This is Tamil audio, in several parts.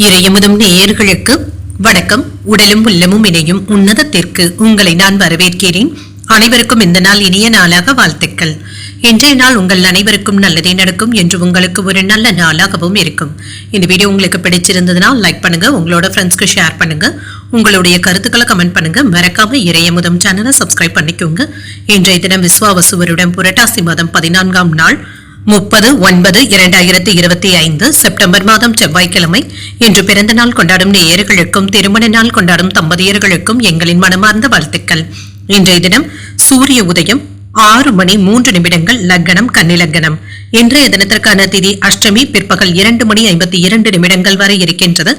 இறையமுதும் நேயர்களுக்கு வணக்கம். உடலும் உள்ளமும் இணையும் உன்னதத்திற்கு உங்களை நான் வரவேற்கிறேன். அனைவருக்கும் இந்த நாள் இனிய நாளாக வாழ்த்துக்கள். இன்றைய நாள் உங்கள் அனைவருக்கும் நல்லதே நடக்கும் என்று உங்களுக்கு ஒரு நல்ல நாளாகவும் இருக்கும். இந்த வீடியோ உங்களுக்கு பிடிச்சிருந்ததுன்னா லைக் பண்ணுங்க, உங்களோட ஃப்ரெண்ட்ஸ்க்கு ஷேர் பண்ணுங்க, உங்களுடைய கருத்துக்களை கமெண்ட் பண்ணுங்க. மறக்காம இறையமுதம் சேனலை சப்ஸ்கிரைப் பண்ணிக்கோங்க. இன்றைய தினம் விஸ்வாவசு வருடம் புரட்டாசி மாதம் 14ஆம் நாள் 30/9/2025 செப்டம்பர் மாதம் செவ்வாய்க்கிழமை. இன்று பிறந்த நாள் கொண்டாடும் நேயர்களுக்கும் திருமண நாள் கொண்டாடும் தம்பதியர்களுக்கும் எங்களின் மனமார்ந்த வாழ்த்துக்கள். இன்றைய தினம் சூரிய உதயம் 6:03 லக்னம் கன்னிலக்னம். இன்றைய தினத்திற்கான திதி அஷ்டமி பிற்பகல் 2:52 வரை இருக்கின்றது.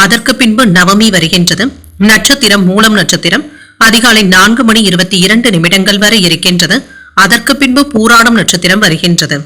அதற்கு பின்பு நவமி வருகின்றது. நட்சத்திரம் மூலம் நட்சத்திரம் அதிகாலை 4:22 வரை இருக்கின்றது. அதற்கு பின்பு பூராடம் நட்சத்திரம் வருகின்றது.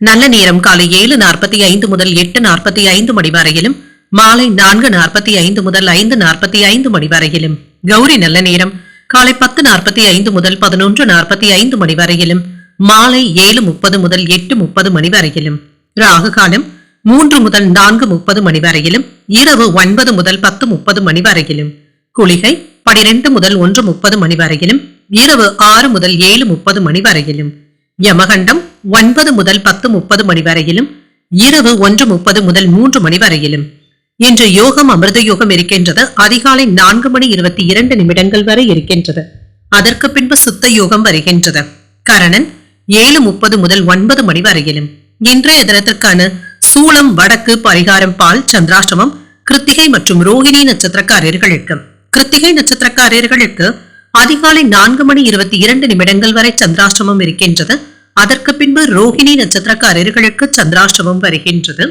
நல்ல நேரம் காலை 7:45 முதல் 8:45 மணி வரையிலும், மாலை 4:45 முதல் 5:45 மணி வரையிலும். கௌரி நல்ல நேரம் காலை 10:45 முதல் 11:45 மணி வரையிலும், மாலை 7:30 முதல் 8:30 மணி வரையிலும். ராகு காலம் 3 முதல் 4:30 மணி வரையிலும், இரவு 9 முதல் 10:30 மணி வரையிலும். குளிகை 12 முதல் 1:30 மணி வரையிலும், இரவு 6 முதல் 7:30 மணி வரையிலும். யமகண்டம் 9 முதல் 10:30 மணி வரையிலும், இரவு 1:30 முதல் 3 மணி வரையிலும். இன்று யோகம் அமிர்த யோகம் இருக்கின்றது. அதிகாலை 4:22 வரை இருக்கின்றது. அதற்கு பின்பு சுத்த யோகம் வருகின்றது. கரணன் 7:30 முதல் 9 மணி வரையிலும். இன்றைய தினத்திற்கான சூளம் வடக்கு, பரிகாரம் பால், சந்திராஷ்டமம் கிருத்திகை மற்றும் ரோஹிணி நட்சத்திரக்காரர்களுக்கு. கிருத்திகை நட்சத்திரக்காரர்களுக்கு அதிகாலை 4:22 வரை சந்திராஷ்டமம் இருக்கின்றது. அதற்கு பின்பு ரோஹிணி நட்சத்திரக்காரர்களுக்கு சந்திராஷ்டமம் வருகின்றது.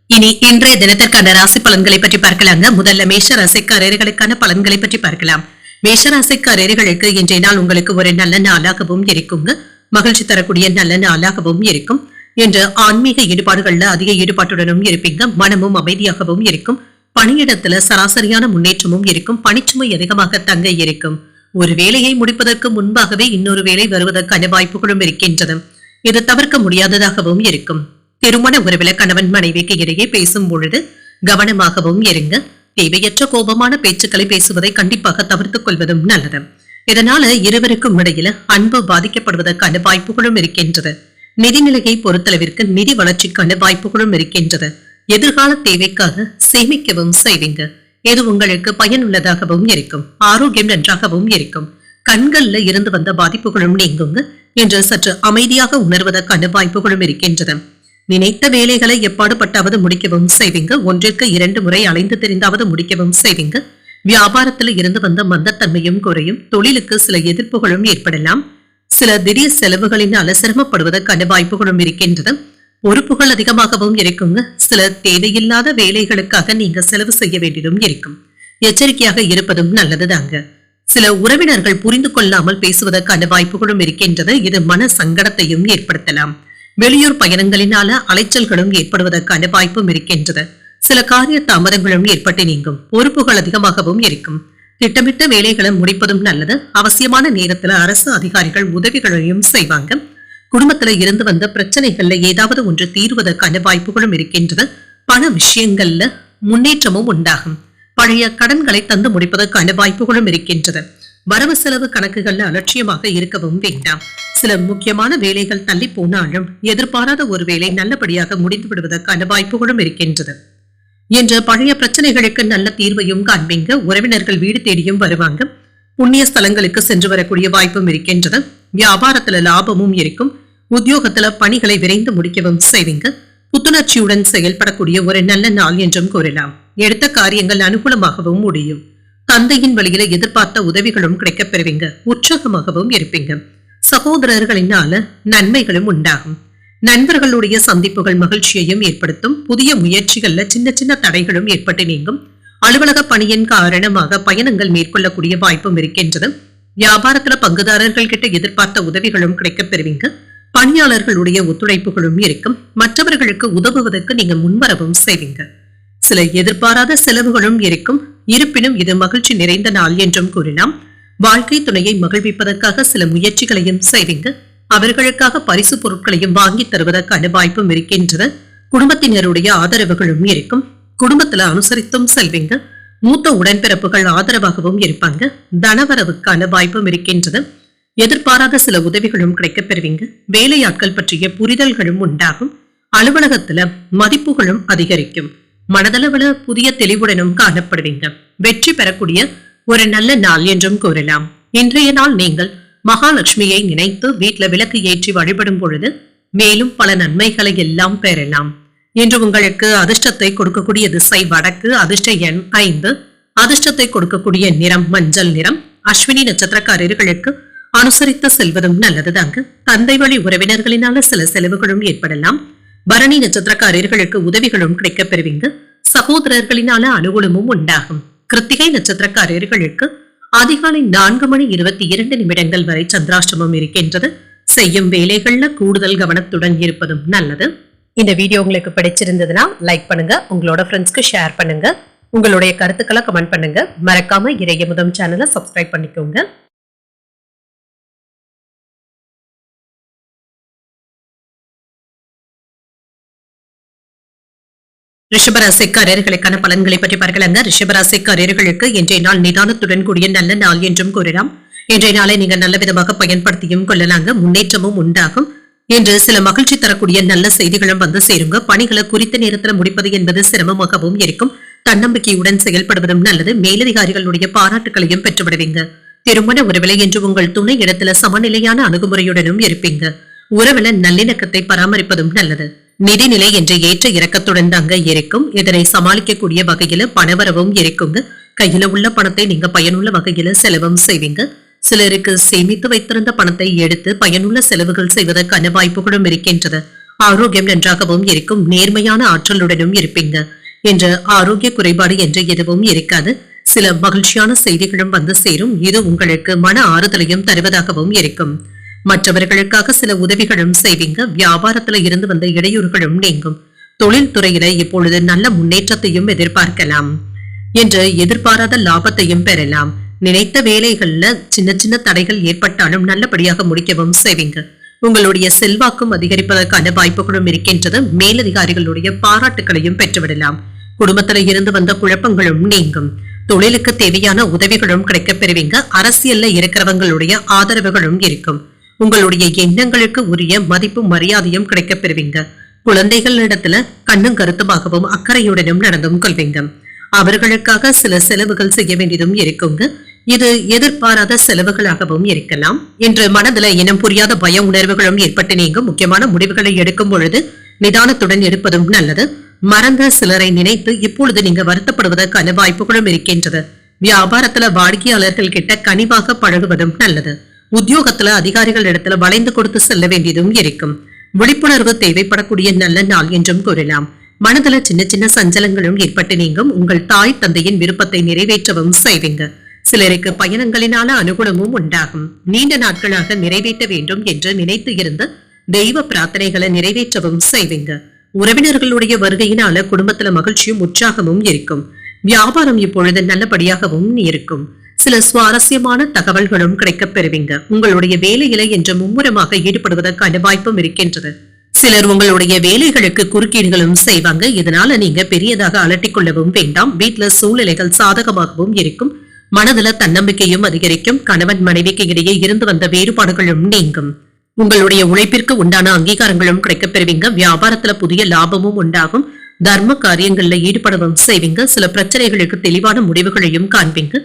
இனி இன்றைய தினத்திற்கான ராசி பலன்களை பற்றி பார்க்கலாங்க. முதல்ல மேஷ ராசிக்காரர்களுக்கான பலன்களை பற்றி பார்க்கலாம். மேஷ ராசிக்காரர்களுக்கு இன்றைய நாள் உங்களுக்கு ஒரு நல்ல நாளாகவும் இருக்குங்க. மகிழ்ச்சி தரக்கூடிய நல்ல நாளாகவும் இருக்கும். இன்று ஆன்மீக ஈடுபாடுகள்ல அதிக ஈடுபாட்டுடனும் இருப்பீங்க. மனமும் அமைதியாகவும் இருக்கும். பணியிடத்துல சராசரியான முன்னேற்றமும் இருக்கும். பணிச்சுமை அதிகமாக தங்க இருக்கும். ஒரு வேலையை முடிப்பதற்கு முன்பாகவே இன்னொரு வேலை வருவதற்கான வாய்ப்புகளும் இருக்கின்றது. இது தவிர்க்க முடியாததாகவும் இருக்கும். திருமண உறவில கணவன் மனைவிக்கு இடையே பேசும் பொழுது கவனமாகவும் இருங்க. தேவையற்ற கோபமான பேச்சுக்களை பேசுவதை கண்டிப்பாக தவிர்த்துக் கொள்வதும் நல்லது. இதனால இருவருக்கும் இடையில அன்பு பாதிக்கப்படுவதற்கான வாய்ப்புகளும் இருக்கின்றது. நிதிநிலையை பொறுத்தளவிற்கு நிதி வளர்ச்சிக்கான வாய்ப்புகளும் இருக்கின்றது. எதிர்கால தேவைக்காக சேமிக்கவும் செய்வீங்க. இது உங்களுக்கு பயனுள்ளதாகவும் இருக்கும். ஆரோக்கியம் நன்றாகவும் இருக்கும். கண்கள்ல இருந்து வந்த பாதிப்புகளும் நீங்குங்க. என்று சற்று அமைதியாக உணர்வதற்கான வாய்ப்புகளும் இருக்கின்றது. நினைத்த வேலைகளை எப்பாடுபட்டாவது முடிக்கவும் செய்வீங்க. ஒன்றிற்கு 2 முறை அலைந்து தெரிந்தாவது முடிக்கவும் செய்வீங்க. வியாபாரத்துல இருந்து வந்த மந்தத்தன்மையும் குறையும். தொழிலுக்கு சில எதிர்ப்புகளும் ஏற்படலாம். சில திடீர் செலவுகளினால சிரமப்படுவதற்கான வாய்ப்புகளும் இருக்கின்றது. பொறுப்புகள் அதிகமாகவும் இருக்குங்க. சில தேவையில்லாத வேலைகளுக்காக நீங்க செலவு செய்ய வேண்டியதும் இருக்கும். எச்சரிக்கையாக இருப்பதும் நல்லதுதாங்க. சில உறவினர்கள் புரிந்து கொள்ளாமல் பேசுவதற்கான வாய்ப்புகளும் இருக்கின்றது. இது மன சங்கடத்தையும் ஏற்படுத்தலாம். வெளியூர் பயணங்களினால அலைச்சல்களும் ஏற்படுவதற்கான வாய்ப்பும் இருக்கின்றது. சில காரிய தாமதங்களும் ஏற்பட்டு நீங்கும். பொறுப்புகள் அதிகமாகவும் இருக்கும். திட்டமிட்ட வேலைகளை முடிப்பதும் நல்லது. அவசியமான நேரத்துல அரசு அதிகாரிகள் உதவிகளையும் செய்வாங்க. குடும்பத்துல இருந்து வந்த பிரச்சனைகள்ல ஏதாவது ஒன்று தீர்வதற்கான வாய்ப்புகளும் இருக்கின்றது. பண விஷயங்கள்ல முன்னேற்றமும் உண்டாகும். பழைய கடன்களை தந்து முடிப்பதற்கான வாய்ப்புகளும் இருக்கின்றது. வரவு செலவு கணக்குகள்ல அலட்சியமாக இருக்கவும் வேண்டாம். சில முக்கியமான வேலைகள் தள்ளி போனாலும் எதிர்பாராத ஒரு வேலை நல்லபடியாக முடிந்து விடுவதற்கான வாய்ப்புகளும் இருக்கின்றது. என்ற பழைய பிரச்சனைகளுக்கு நல்ல தீர்வையும் காண்பீங்க. உறவினர்கள் வீடு தேடியும் வருவாங்க. புண்ணிய ஸ்தலங்களுக்கு சென்று வரக்கூடிய வாய்ப்பும் இருக்கின்றது. வியாபாரத்துல லாபமும் இருக்கும். உத்தியோகத்துல பணிகளை விரைந்து முடிக்கவும் செய்வீங்க. புத்துணர்ச்சியுடன் செயல்படக்கூடிய ஒரு நல்ல நாள் என்றும் கூறலாம். எடுத்த காரியங்கள் அனுகூலமாகவும் முடியும். தந்தையின் வழியில எதிர்பார்த்த உதவிகளும் கிடைக்கப் பெறுவீங்க. உற்சாகமாகவும் இருப்பீங்க. சகோதரர்களினால நன்மைகளும் உண்டாகும். நண்பர்களுடைய சந்திப்புகள் மகிழ்ச்சியையும் ஏற்படுத்தும். புதிய முயற்சிகள்ல சின்ன சின்ன தடைகளும் ஏற்பட்டு நீங்கும். அலுவலக பணியின் காரணமாக பயணங்கள் மேற்கொள்ளக்கூடிய வாய்ப்பும் இருக்கின்றது. வியாபாரத்துல பங்குதாரர்கள் கிட்ட எதிர்பார்த்த உதவிகளும் கிடைக்கப் பெறுவீங்க. பணியாளர்களுடைய ஒத்துழைப்புகளும் இருக்கும். மற்றவர்களுக்கு உதவுவதற்கு நீங்க முன்வரவும் செய்வீங்க. சில எதிர்பாராத செலவுகளும் இருக்கும். இருப்பினும் இது மகிழ்ச்சி நிறைந்த நாள் என்றும் கூறலாம். வாழ்க்கை துணையை மகிழ்விப்பதற்காக சில முயற்சிகளையும் செய்வீங்க. அவர்களுக்காக பரிசு பொருட்களையும் வாங்கி தருவதற்கான வாய்ப்பும் இருக்கின்றது. குடும்பத்தினருடைய ஆதரவுகளும் இருக்கும். குடும்பத்துல அனுசரித்தும் செல்வீங்க. மூத்த உடன்பிறப்புகள் ஆதரவாகவும் இருப்பாங்க. தனவரவுக்கான வாய்ப்பும் இருக்கின்றது. எதிர்பாராத சில உதவிகளும் கிடைக்கப் பெறுவீங்க. வேலையாட்கள் பற்றிய புரிதல்களும் உண்டாகும். அலுவலகத்துல மதிப்புகளும் அதிகரிக்கும். மனதளவுல புதிய தெளிவுடனும் காணப்படுவீங்க. வெற்றி பெறக்கூடிய ஒரு நல்ல நாள் என்றும் கூறலாம். இன்றைய நாள் நீங்கள் மகாலட்சுமியை நினைத்து வீட்டுல விளக்கு ஏற்றி வழிபடும் பொழுது மேலும் பல நன்மைகளை எல்லாம் பெறலாம். இன்று உங்களுக்கு அதிர்ஷ்டத்தை கொடுக்கக்கூடிய திசை வடக்கு. அதிர்ஷ்ட எண் 5. அதிர்ஷ்டத்தை கொடுக்கக்கூடிய நிறம் மஞ்சள் நிறம். அஸ்வினி நட்சத்திரக்காரர்களுக்கு அனுசரித்து செல்வதும் நல்லதுதாங்க. தந்தை வழி உறவினர்களினால சில செலவுகளும் ஏற்படலாம். பரணி நட்சத்திரக்காரர்களுக்கு உதவிகளும் கிடைக்கப் பெறுவீங்க. சகோதரர்களினால அனுகூலமும் உண்டாகும். கிருத்திகை நட்சத்திரக்காரர்களுக்கு அதிகாலை 4:22 வரை சந்திராஷ்டமம் இருக்கின்றது. செய்யும் வேலைகள்ல கூடுதல் கவனத்துடன் இருப்பதும் நல்லது. இந்த வீடியோ உங்களுக்கு பிடிச்சிருந்ததுன்னா லைக் பண்ணுங்க, உங்களோட ஃப்ரெண்ட்ஸ்க்கு ஷேர் பண்ணுங்க, உங்களுடைய கருத்துக்களை கமெண்ட் பண்ணுங்க. மறக்காம இறையமுதம் சேனலை சப்ஸ்கிரைப் பண்ணிக்கோங்க. ரிஷபராசிக்காரர்களுக்கான பலன்களை பற்றி பார்க்கலாங்க. ரிஷபராசிக்காரர்களுக்கு இன்றைய நாள் நிதானத்துடன் கூடிய நல்ல நாள் என்றும் கூறலாம். இன்றைய நாளை நீங்க நல்ல விதமாக பயன்படுத்தியும் கொள்ளலாங்க. முன்னேற்றமும் உண்டாகும். இன்று சில மகிழ்ச்சி தரக்கூடிய நல்ல செய்திகளும் வந்து சேருங்க. பணிகளை குறித்த நேரத்தில் முடிப்பது என்பது சிரமமாகவும் இருக்கும். தன்னம்பிக்கையுடன் செயல்படுவதும் நல்லது. மேலதிகாரிகளுடைய பாராட்டுகளையும் பெற்றுவிடுவீங்க. திருமண உறவில என்று உங்கள் துணை இடத்துல சமநிலையான அணுகுமுறையுடனும் இருப்பீங்க. உறவில நல்லிணக்கத்தை பராமரிப்பதும் நல்லது. நிதிநிலை என்ற ஏற்ற இறக்கத்துடன் தாங்க இருக்கும். இதனை சமாளிக்கக்கூடிய வகையில பணவரவும் இருக்குங்க. கையில உள்ள பணத்தை நீங்க பயனுள்ள வகையில செலவும் செய்வீங்க. சிலருக்கு சேமித்து வைத்திருந்த பணத்தை எடுத்து பயனுள்ள செலவுகள் செய்வதற்கான வாய்ப்புகளும் இருக்கின்றது. ஆரோக்கியம் நன்றாகவும் இருக்கும். நேர்மையான ஆற்றலுடனும் இருப்பீங்க. என்ற ஆரோக்கிய குறைபாடு என்று எதுவும் இருக்காது. சில மகிழ்ச்சியான செய்திகளும் வந்து சேரும். இது உங்களுக்கு மன ஆறுதலையும் தருவதாகவும் இருக்கும். மற்றவர்களுக்காக சில உதவிகளும் செய்வீங்க. வியாபாரத்துல இருந்து வந்த இடையூறுகளும் நீங்கும். தொழில் துறையில இப்பொழுது நல்ல முன்னேற்றத்தையும் எதிர்பார்க்கலாம். என்று எதிர்பாராத லாபத்தையும் பெறலாம். நினைத்த வேலைகள்ல சின்ன சின்ன தடைகள் ஏற்பட்டாலும் நல்லபடியாக முடிக்கவும் செய்வீங்க. உங்களுடைய செல்வாக்கும் அதிகரிப்பதற்கான வாய்ப்புகளும் இருக்கின்றது. மேலதிகாரிகளுடைய பாராட்டுகளையும் பெற்றுவிடலாம். குடும்பத்துல இருந்து வந்த குழப்பங்களும் நீங்கும். தொழிலுக்கு தேவையான உதவிகளும் கிடைக்கப் பெறுவீங்க. அரசியல்ல இருக்கிறவங்களுடைய ஆதரவுகளும் இருக்கும். உங்களுடைய எண்ணங்களுக்கு உரிய மதிப்பும் மரியாதையும் கிடைக்கப் பெறுவீங்க. குழந்தைகள் இடத்துல கண்ணும் கருத்துமாகவும் அக்கறையுடனும் நடந்தும் கொள்வீங்க. அவர்களுக்காக சில செலவுகள் செய்ய வேண்டியதும் இருக்குங்க. இது எதிர்பாராத செலவுகளாகவும் இருக்கலாம். இன்று மனதுல இனம் புரியாத பய உணர்வுகளும் ஏற்பட்டு நீங்கும். முக்கியமான முடிவுகளை எடுக்கும் பொழுது நிதானத்துடன் எடுப்பதும் நல்லது. மறந்த சிலரை நினைத்து இப்பொழுது நீங்க வருத்தப்படுவதற்கான வாய்ப்புகளும் இருக்கின்றது. வியாபாரத்துல வாடிக்கையாளர்கள் கிட்ட கனிவாக பழகுவதும் நல்லது. உத்தியோகத்துல அதிகாரிகள் இடத்துல வளைந்து கொடுத்து செல்ல வேண்டியதும் இருக்கும். விழிப்புணர்வு தேவைப்படக்கூடிய நல்ல நாள் என்றும் கூறலாம். மனதுல சின்ன சின்ன சஞ்சலங்களும் ஏற்பட்டு நீங்கும். உங்கள் தாய் தந்தையின் விருப்பத்தை நிறைவேற்றவும் செய்வீங்க. சிலருக்கு பயணங்களினால அனுகூலமும் உண்டாகும். நீண்ட நாட்களாக நிறைவேற்ற வேண்டும் என்று நினைத்து இருந்த தெய்வ பிரார்த்தனைகளை நிறைவேற்றவும் செய்வீங்க. உறவினர்களுடைய வருகையினால குடும்பத்துல மகிழ்ச்சியும் உற்சாகமும் இருக்கும். வியாபாரம் இப்பொழுது நல்லபடியாகவும் இருக்கும். சில சுவாரஸ்யமான தகவல்களும் கிடைக்கப் பெறுவீங்க. உங்களுடைய வேலையில என்று மும்முரமாக ஈடுபடுவதற்கான வாய்ப்பும் இருக்கின்றது. சிலர் உங்களுடைய வேலைகளுக்கு குறுக்கீடுகளும் செய்வாங்க. இதனால நீங்க பெரியதாக அலட்டிக் கொள்ளவும் வேண்டாம். வீட்டுல சூழ்நிலைகள் சாதகமாகவும் இருக்கும். மனதுல தன்னம்பிக்கையும் அதிகரிக்கும். கணவன் மனைவிக்கு இடையே இருந்து வந்த வேறுபாடுகளும் நீங்கும். உங்களுடைய உழைப்பிற்கு உண்டான அங்கீகாரங்களும் கிடைக்கப் பெறுவீங்க. வியாபாரத்துல புதிய லாபமும் உண்டாகும். தர்ம காரியங்கள்ல ஈடுபடவும் செய்வீங்க. சில பிரச்சனைகளுக்கு தெளிவான முடிவுகளையும் காண்பீங்க.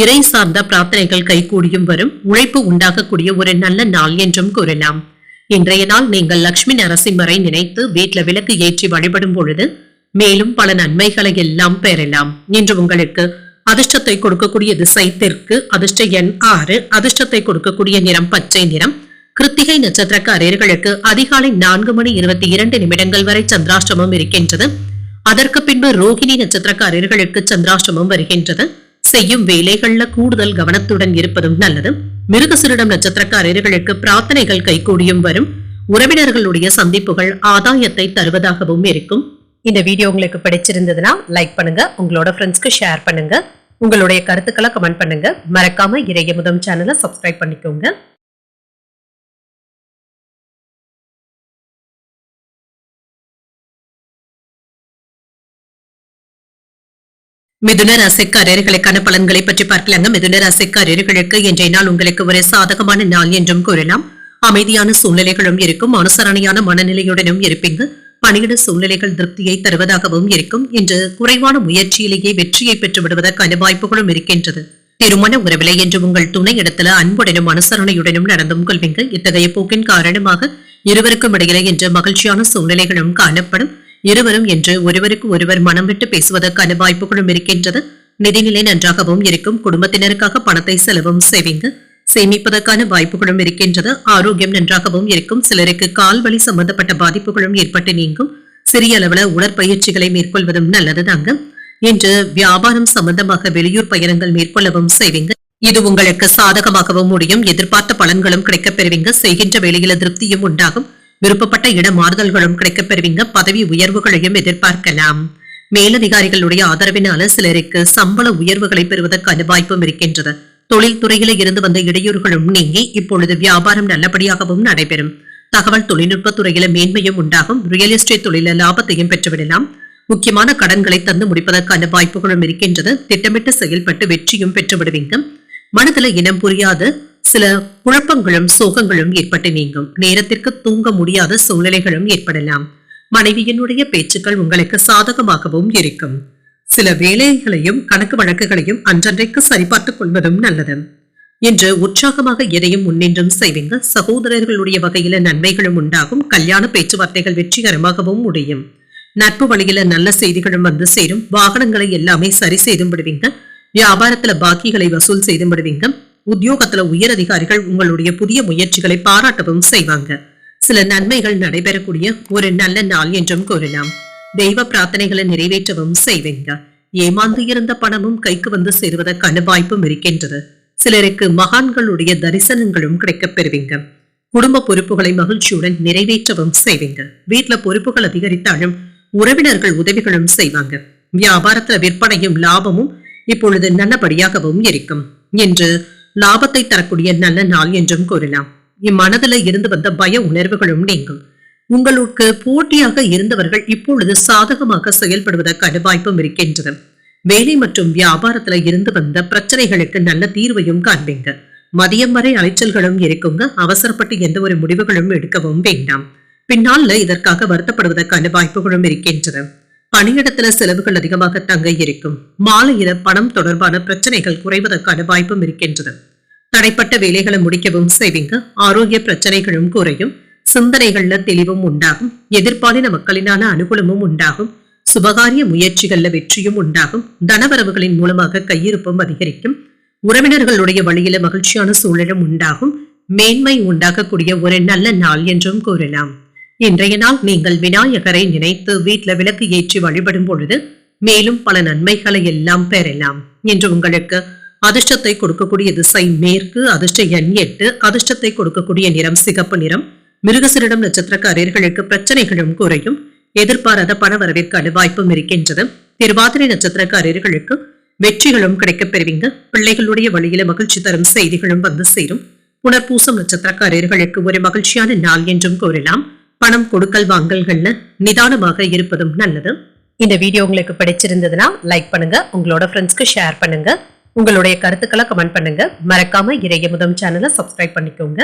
இறை சார்ந்த பிரார்த்தனைகள் கைகூடியும் வரும். உழைப்பு உண்டாகக்கூடிய ஒரு நல்ல நாள் என்றும் கூறலாம். இன்றைய நாள் நீங்கள் லட்சுமி நரசிம்மரை நினைத்து வீட்டுல விளக்கு ஏற்றி வழிபடும் பொழுது மேலும் பல நன்மைகளை எல்லாம் பெறலாம். இன்று உங்களுக்கு அதிர்ஷ்டத்தை கொடுக்கக்கூடிய திசை தெற்கு. அதிர்ஷ்ட எண் 6. அதிர்ஷ்டத்தை கொடுக்கக்கூடிய நிறம் பச்சை நிறம். கிருத்திகை நட்சத்திரக்காரர்களுக்கு அதிகாலை 4:22 வரை சந்திராஷ்டமம் இருக்கின்றது. அதற்கு பின்பு ரோகிணி நட்சத்திரக்காரர்களுக்கு சந்திராஷ்டமம் வருகின்றது. செய்யும் வேலைகள்ல கூடுதல் கவனத்துடன் இருப்பதும் நல்லது. மிருகசீரிடம் நட்சத்திரக்காரர்களுக்கு பிரார்த்தனைகள் கைகூடியும் வரும். உறவினர்களுடைய சந்திப்புகள் ஆதாயத்தை தருவதாகவும் இருக்கும். இந்த வீடியோ உங்களுக்கு பிடிச்சிருந்ததுன்னா லைக் பண்ணுங்க, உங்களோட ஃப்ரெண்ட்ஸ்க்கு ஷேர் பண்ணுங்க, உங்களுடைய கருத்துக்களை கமெண்ட் பண்ணுங்க. மறக்காம இறையமுதம் சேனலை சப்ஸ்கிரைப் பண்ணிக்கோங்க. மிதுன ராசிக்காரர்களுக்கான பலன்களை பற்றி பார்க்கலாங்க. மிதுன ராசிக்காரர்களுக்கு இன்றைய நாள் உங்களுக்கு ஒரு சாதகமான நாள் என்றும் கூறலாம். அமைதியான சூழ்நிலைகளும் இருக்கும், அனுசரணையான மனநிலையுடனும் இருப்பீங்க. பணியிட சூழ்நிலைகள் திருப்தியை தருவதாகவும் இருக்கும். இன்று குறைவான முயற்சியிலேயே வெற்றியை பெற்று விடுவதற்கான வாய்ப்புகளும் இருக்கின்றது. திருமண உறவிலை என்று உங்கள் துணை இடத்துல அன்புடனும் அனுசரணையுடனும் நடந்தும் கொள்வீங்க. இத்தகைய போக்கின் காரணமாக இருவருக்கும் இடையில இன்று மகிழ்ச்சியான சூழ்நிலைகளும் காணப்படும். இருவரும் என்று ஒருவருக்கு ஒருவர் மனம் விட்டு பேசுவதற்கான வாய்ப்புகளும் இருக்கின்றது. நிதிநிலை நன்றாகவும் இருக்கும். குடும்பத்தினருக்காக பணத்தை செலவும் செய்வீங்க. சேமிப்பதற்கான வாய்ப்புகளும் இருக்கின்றது. ஆரோக்கியம் நன்றாகவும் இருக்கும். சிலருக்கு கால் வலி சம்பந்தப்பட்ட பாதிப்புகளும் ஏற்பட்டு நீங்கும். சிறிய அளவுல உடற்பயிற்சிகளை மேற்கொள்வதும் நல்லது தாங்க. இன்று வியாபாரம் சம்பந்தமாக வெளியூர் பயணங்கள் மேற்கொள்ளவும் செய்வீங்க. இது உங்களுக்கு சாதகமாகவும் முடியும். எதிர்பார்த்த பலன்களும் கிடைக்கப் பெறுவீங்க. செய்கின்ற வேலையில திருப்தியும் உண்டாகும். விருப்பப்பட்ட இட மாறுதல்களும் கிடைக்கப் பெறுவீங்க. பதவி உயர்வுகளையும் எதிர்பார்க்கலாம். மேலதிகாரிகளுடைய ஆதரவினால சிலருக்கு சம்பள உயர்வுகளை பெறுவதற்கான வாய்ப்பும் இருக்கின்றது. தொழில் துறையில இருந்து வந்த இடையூறுகளும் நீங்கி இப்பொழுது வியாபாரம் நல்லபடியாகவும் நடைபெறும். தகவல் தொழில்நுட்ப துறையில மேன்மையும் உண்டாகும். ரியல் எஸ்டேட் தொழில லாபத்தையும் பெற்றுவிடலாம். முக்கியமான கடன்களை தந்து முடிப்பதற்கான வாய்ப்புகளும் இருக்கின்றது. திட்டமிட்டு செயல்பட்டு வெற்றியும் பெற்று விடுவீங்க. மனதுல இனம் புரியாத சில குழப்பங்களும் சோகங்களும் ஏற்பட்டு நீங்கும். நேரத்திற்கு தூங்க முடியாத சூழ்நிலைகளும் ஏற்படலாம். மனைவியினுடைய பேச்சுக்கள் உங்களுக்கு சாதகமாகவும் இருக்கும். சில வேலைகளையும் கணக்கு வழக்குகளையும் அன்றன்றைக்கு சரிபார்த்துக் கொள்வதும் நல்லது. இன்று உற்சாகமாக எதையும் முன்னின்றும் செய்வீங்க. சகோதரர்களுடைய வகையில நன்மைகளும் உண்டாகும். கல்யாண பேச்சுவார்த்தைகள் வெற்றிகரமாகவும் முடியும். நட்பு வழியில நல்ல செய்திகளும் வந்து சேரும். வாகனங்களை எல்லாமே சரி செய்தும் விடுவீங்க. வியாபாரத்துல பாக்கிகளை வசூல் செய்து விடுவீங்க. உத்தியோகத்துல உயர் அதிகாரிகள் உங்களுடைய புதிய முயற்சிகளை பாராட்டவும் செய்வாங்க. சில நன்மைகள் நடைபெறக்கூடிய ஒரு நல்ல நாள் என்றும் கூறலாம். தெய்வ பிரார்த்தனைகளை நிறைவேற்றவும் செய்வீங்க. ஏமாந்து இருந்த பணமும் கைக்கு வந்து சேருவதற்கான வாய்ப்பும் இருக்கின்றது. சிலருக்கு மகான்களுடைய தரிசனங்களும் கிடைக்கப் பெறுவீங்க. குடும்ப பொறுப்புகளை மகிழ்ச்சியுடன் நிறைவேற்றவும் செய்வீங்க. வீட்டுல பொறுப்புகள் அதிகரித்தாலும் உறவினர்கள் உதவிகளும் செய்வாங்க. வியாபாரத்துல விற்பனையும் லாபமும் இப்பொழுது நல்லபடியாகவும் இருக்கும். என்று லாபத்தை தரக்கூடிய நல்ல நாள் என்றும் கூறலாம். இம்மனதில இருந்து வந்த பய உணர்வுகளும் நீங்கும். உங்களுக்கு போட்டியாக இருந்தவர்கள் இப்பொழுது சாதகமாக செயல்படுவதற்கான வாய்ப்பும் இருக்கின்றது. வேலை மற்றும் வியாபாரத்துல இருந்து வந்த பிரச்சனைகளுக்கு நல்ல தீர்வையும் காண்பீங்க. மதியம் வரை அலைச்சல்களும் இருக்குங்க. அவசரப்பட்டு எந்த ஒரு முடிவுகளும் எடுக்கவும் வேண்டாம். பின்னால இதற்காக வருத்தப்படுவதற்கான வாய்ப்புகளும் இருக்கின்றது. பணியிடத்துல செலவுகள் அதிகமாக தங்க இருக்கும். மாலையில பணம் தொடர்பான பிரச்சனைகள் குறைவதற்கான வாய்ப்பும் இருக்கின்றது. தடைப்பட்ட வேலைகளை முடிக்கவும் செய்வீங்க. ஆரோக்கிய பிரச்சனைகளும் குறையும். சிந்தனைகள்ல தெளிவும் உண்டாகும். எதிர்பாலின மக்களினான அனுகூலமும் உண்டாகும். சுபகாரிய முயற்சிகள்ல வெற்றியும் உண்டாகும். தனவரவுகளின் மூலமாக கையிருப்பும் அதிகரிக்கும். உறவினர்களுடைய வழியில மகிழ்ச்சியான சூழலும் உண்டாகும். மேன்மை உண்டாகக்கூடிய ஒரு நல்ல நாள் என்றும் கூறலாம். இன்றைய நாள் நீங்கள் விநாயகரை நினைத்து வீட்டுல விளக்கு ஏற்றி வழிபடும் பொழுது மேலும் பல நன்மைகளை எல்லாம் பெறலாம். என்று உங்களுக்கு அதிர்ஷ்டத்தை கொடுக்கக்கூடிய திசை மேற்கு. அதிர்ஷ்ட எண் 8. அதிர்ஷ்டத்தை கொடுக்கக்கூடிய நிறம் சிகப்பு நிறம். மிருகசீரிடம் நட்சத்திரக்காரர்களுக்கு பிரச்சனைகளும் குறையும். எதிர்பாராத பண வரவிற்கான வாய்ப்பும் இருக்கின்றது. திருவாதிரை நட்சத்திரக்காரர்களுக்கு வெற்றிகளும் கிடைக்கப் பெறுவீங்க. பிள்ளைகளுடைய வழியில மகிழ்ச்சி தரும் செய்திகளும் வந்து சேரும். புனர்பூசம் நட்சத்திரக்காரர்களுக்கு ஒரு மகிழ்ச்சியான நாள் என்றும் கூறலாம். பணம் கொடுக்கல் வாங்கல்கள்ல நிதானமாக இருப்பதும் நல்லது. இந்த வீடியோ உங்களுக்கு பிடிச்சிருந்ததுன்னா லைக் பண்ணுங்க. உங்களோட ஃப்ரெண்ட்ஸ்க்கு ஷேர் பண்ணுங்க. உங்களுடைய கருத்துக்களை கமெண்ட் பண்ணுங்க. மறக்காம இறையமுதம் சேனலை சப்ஸ்கிரைப் பண்ணிக்கோங்க.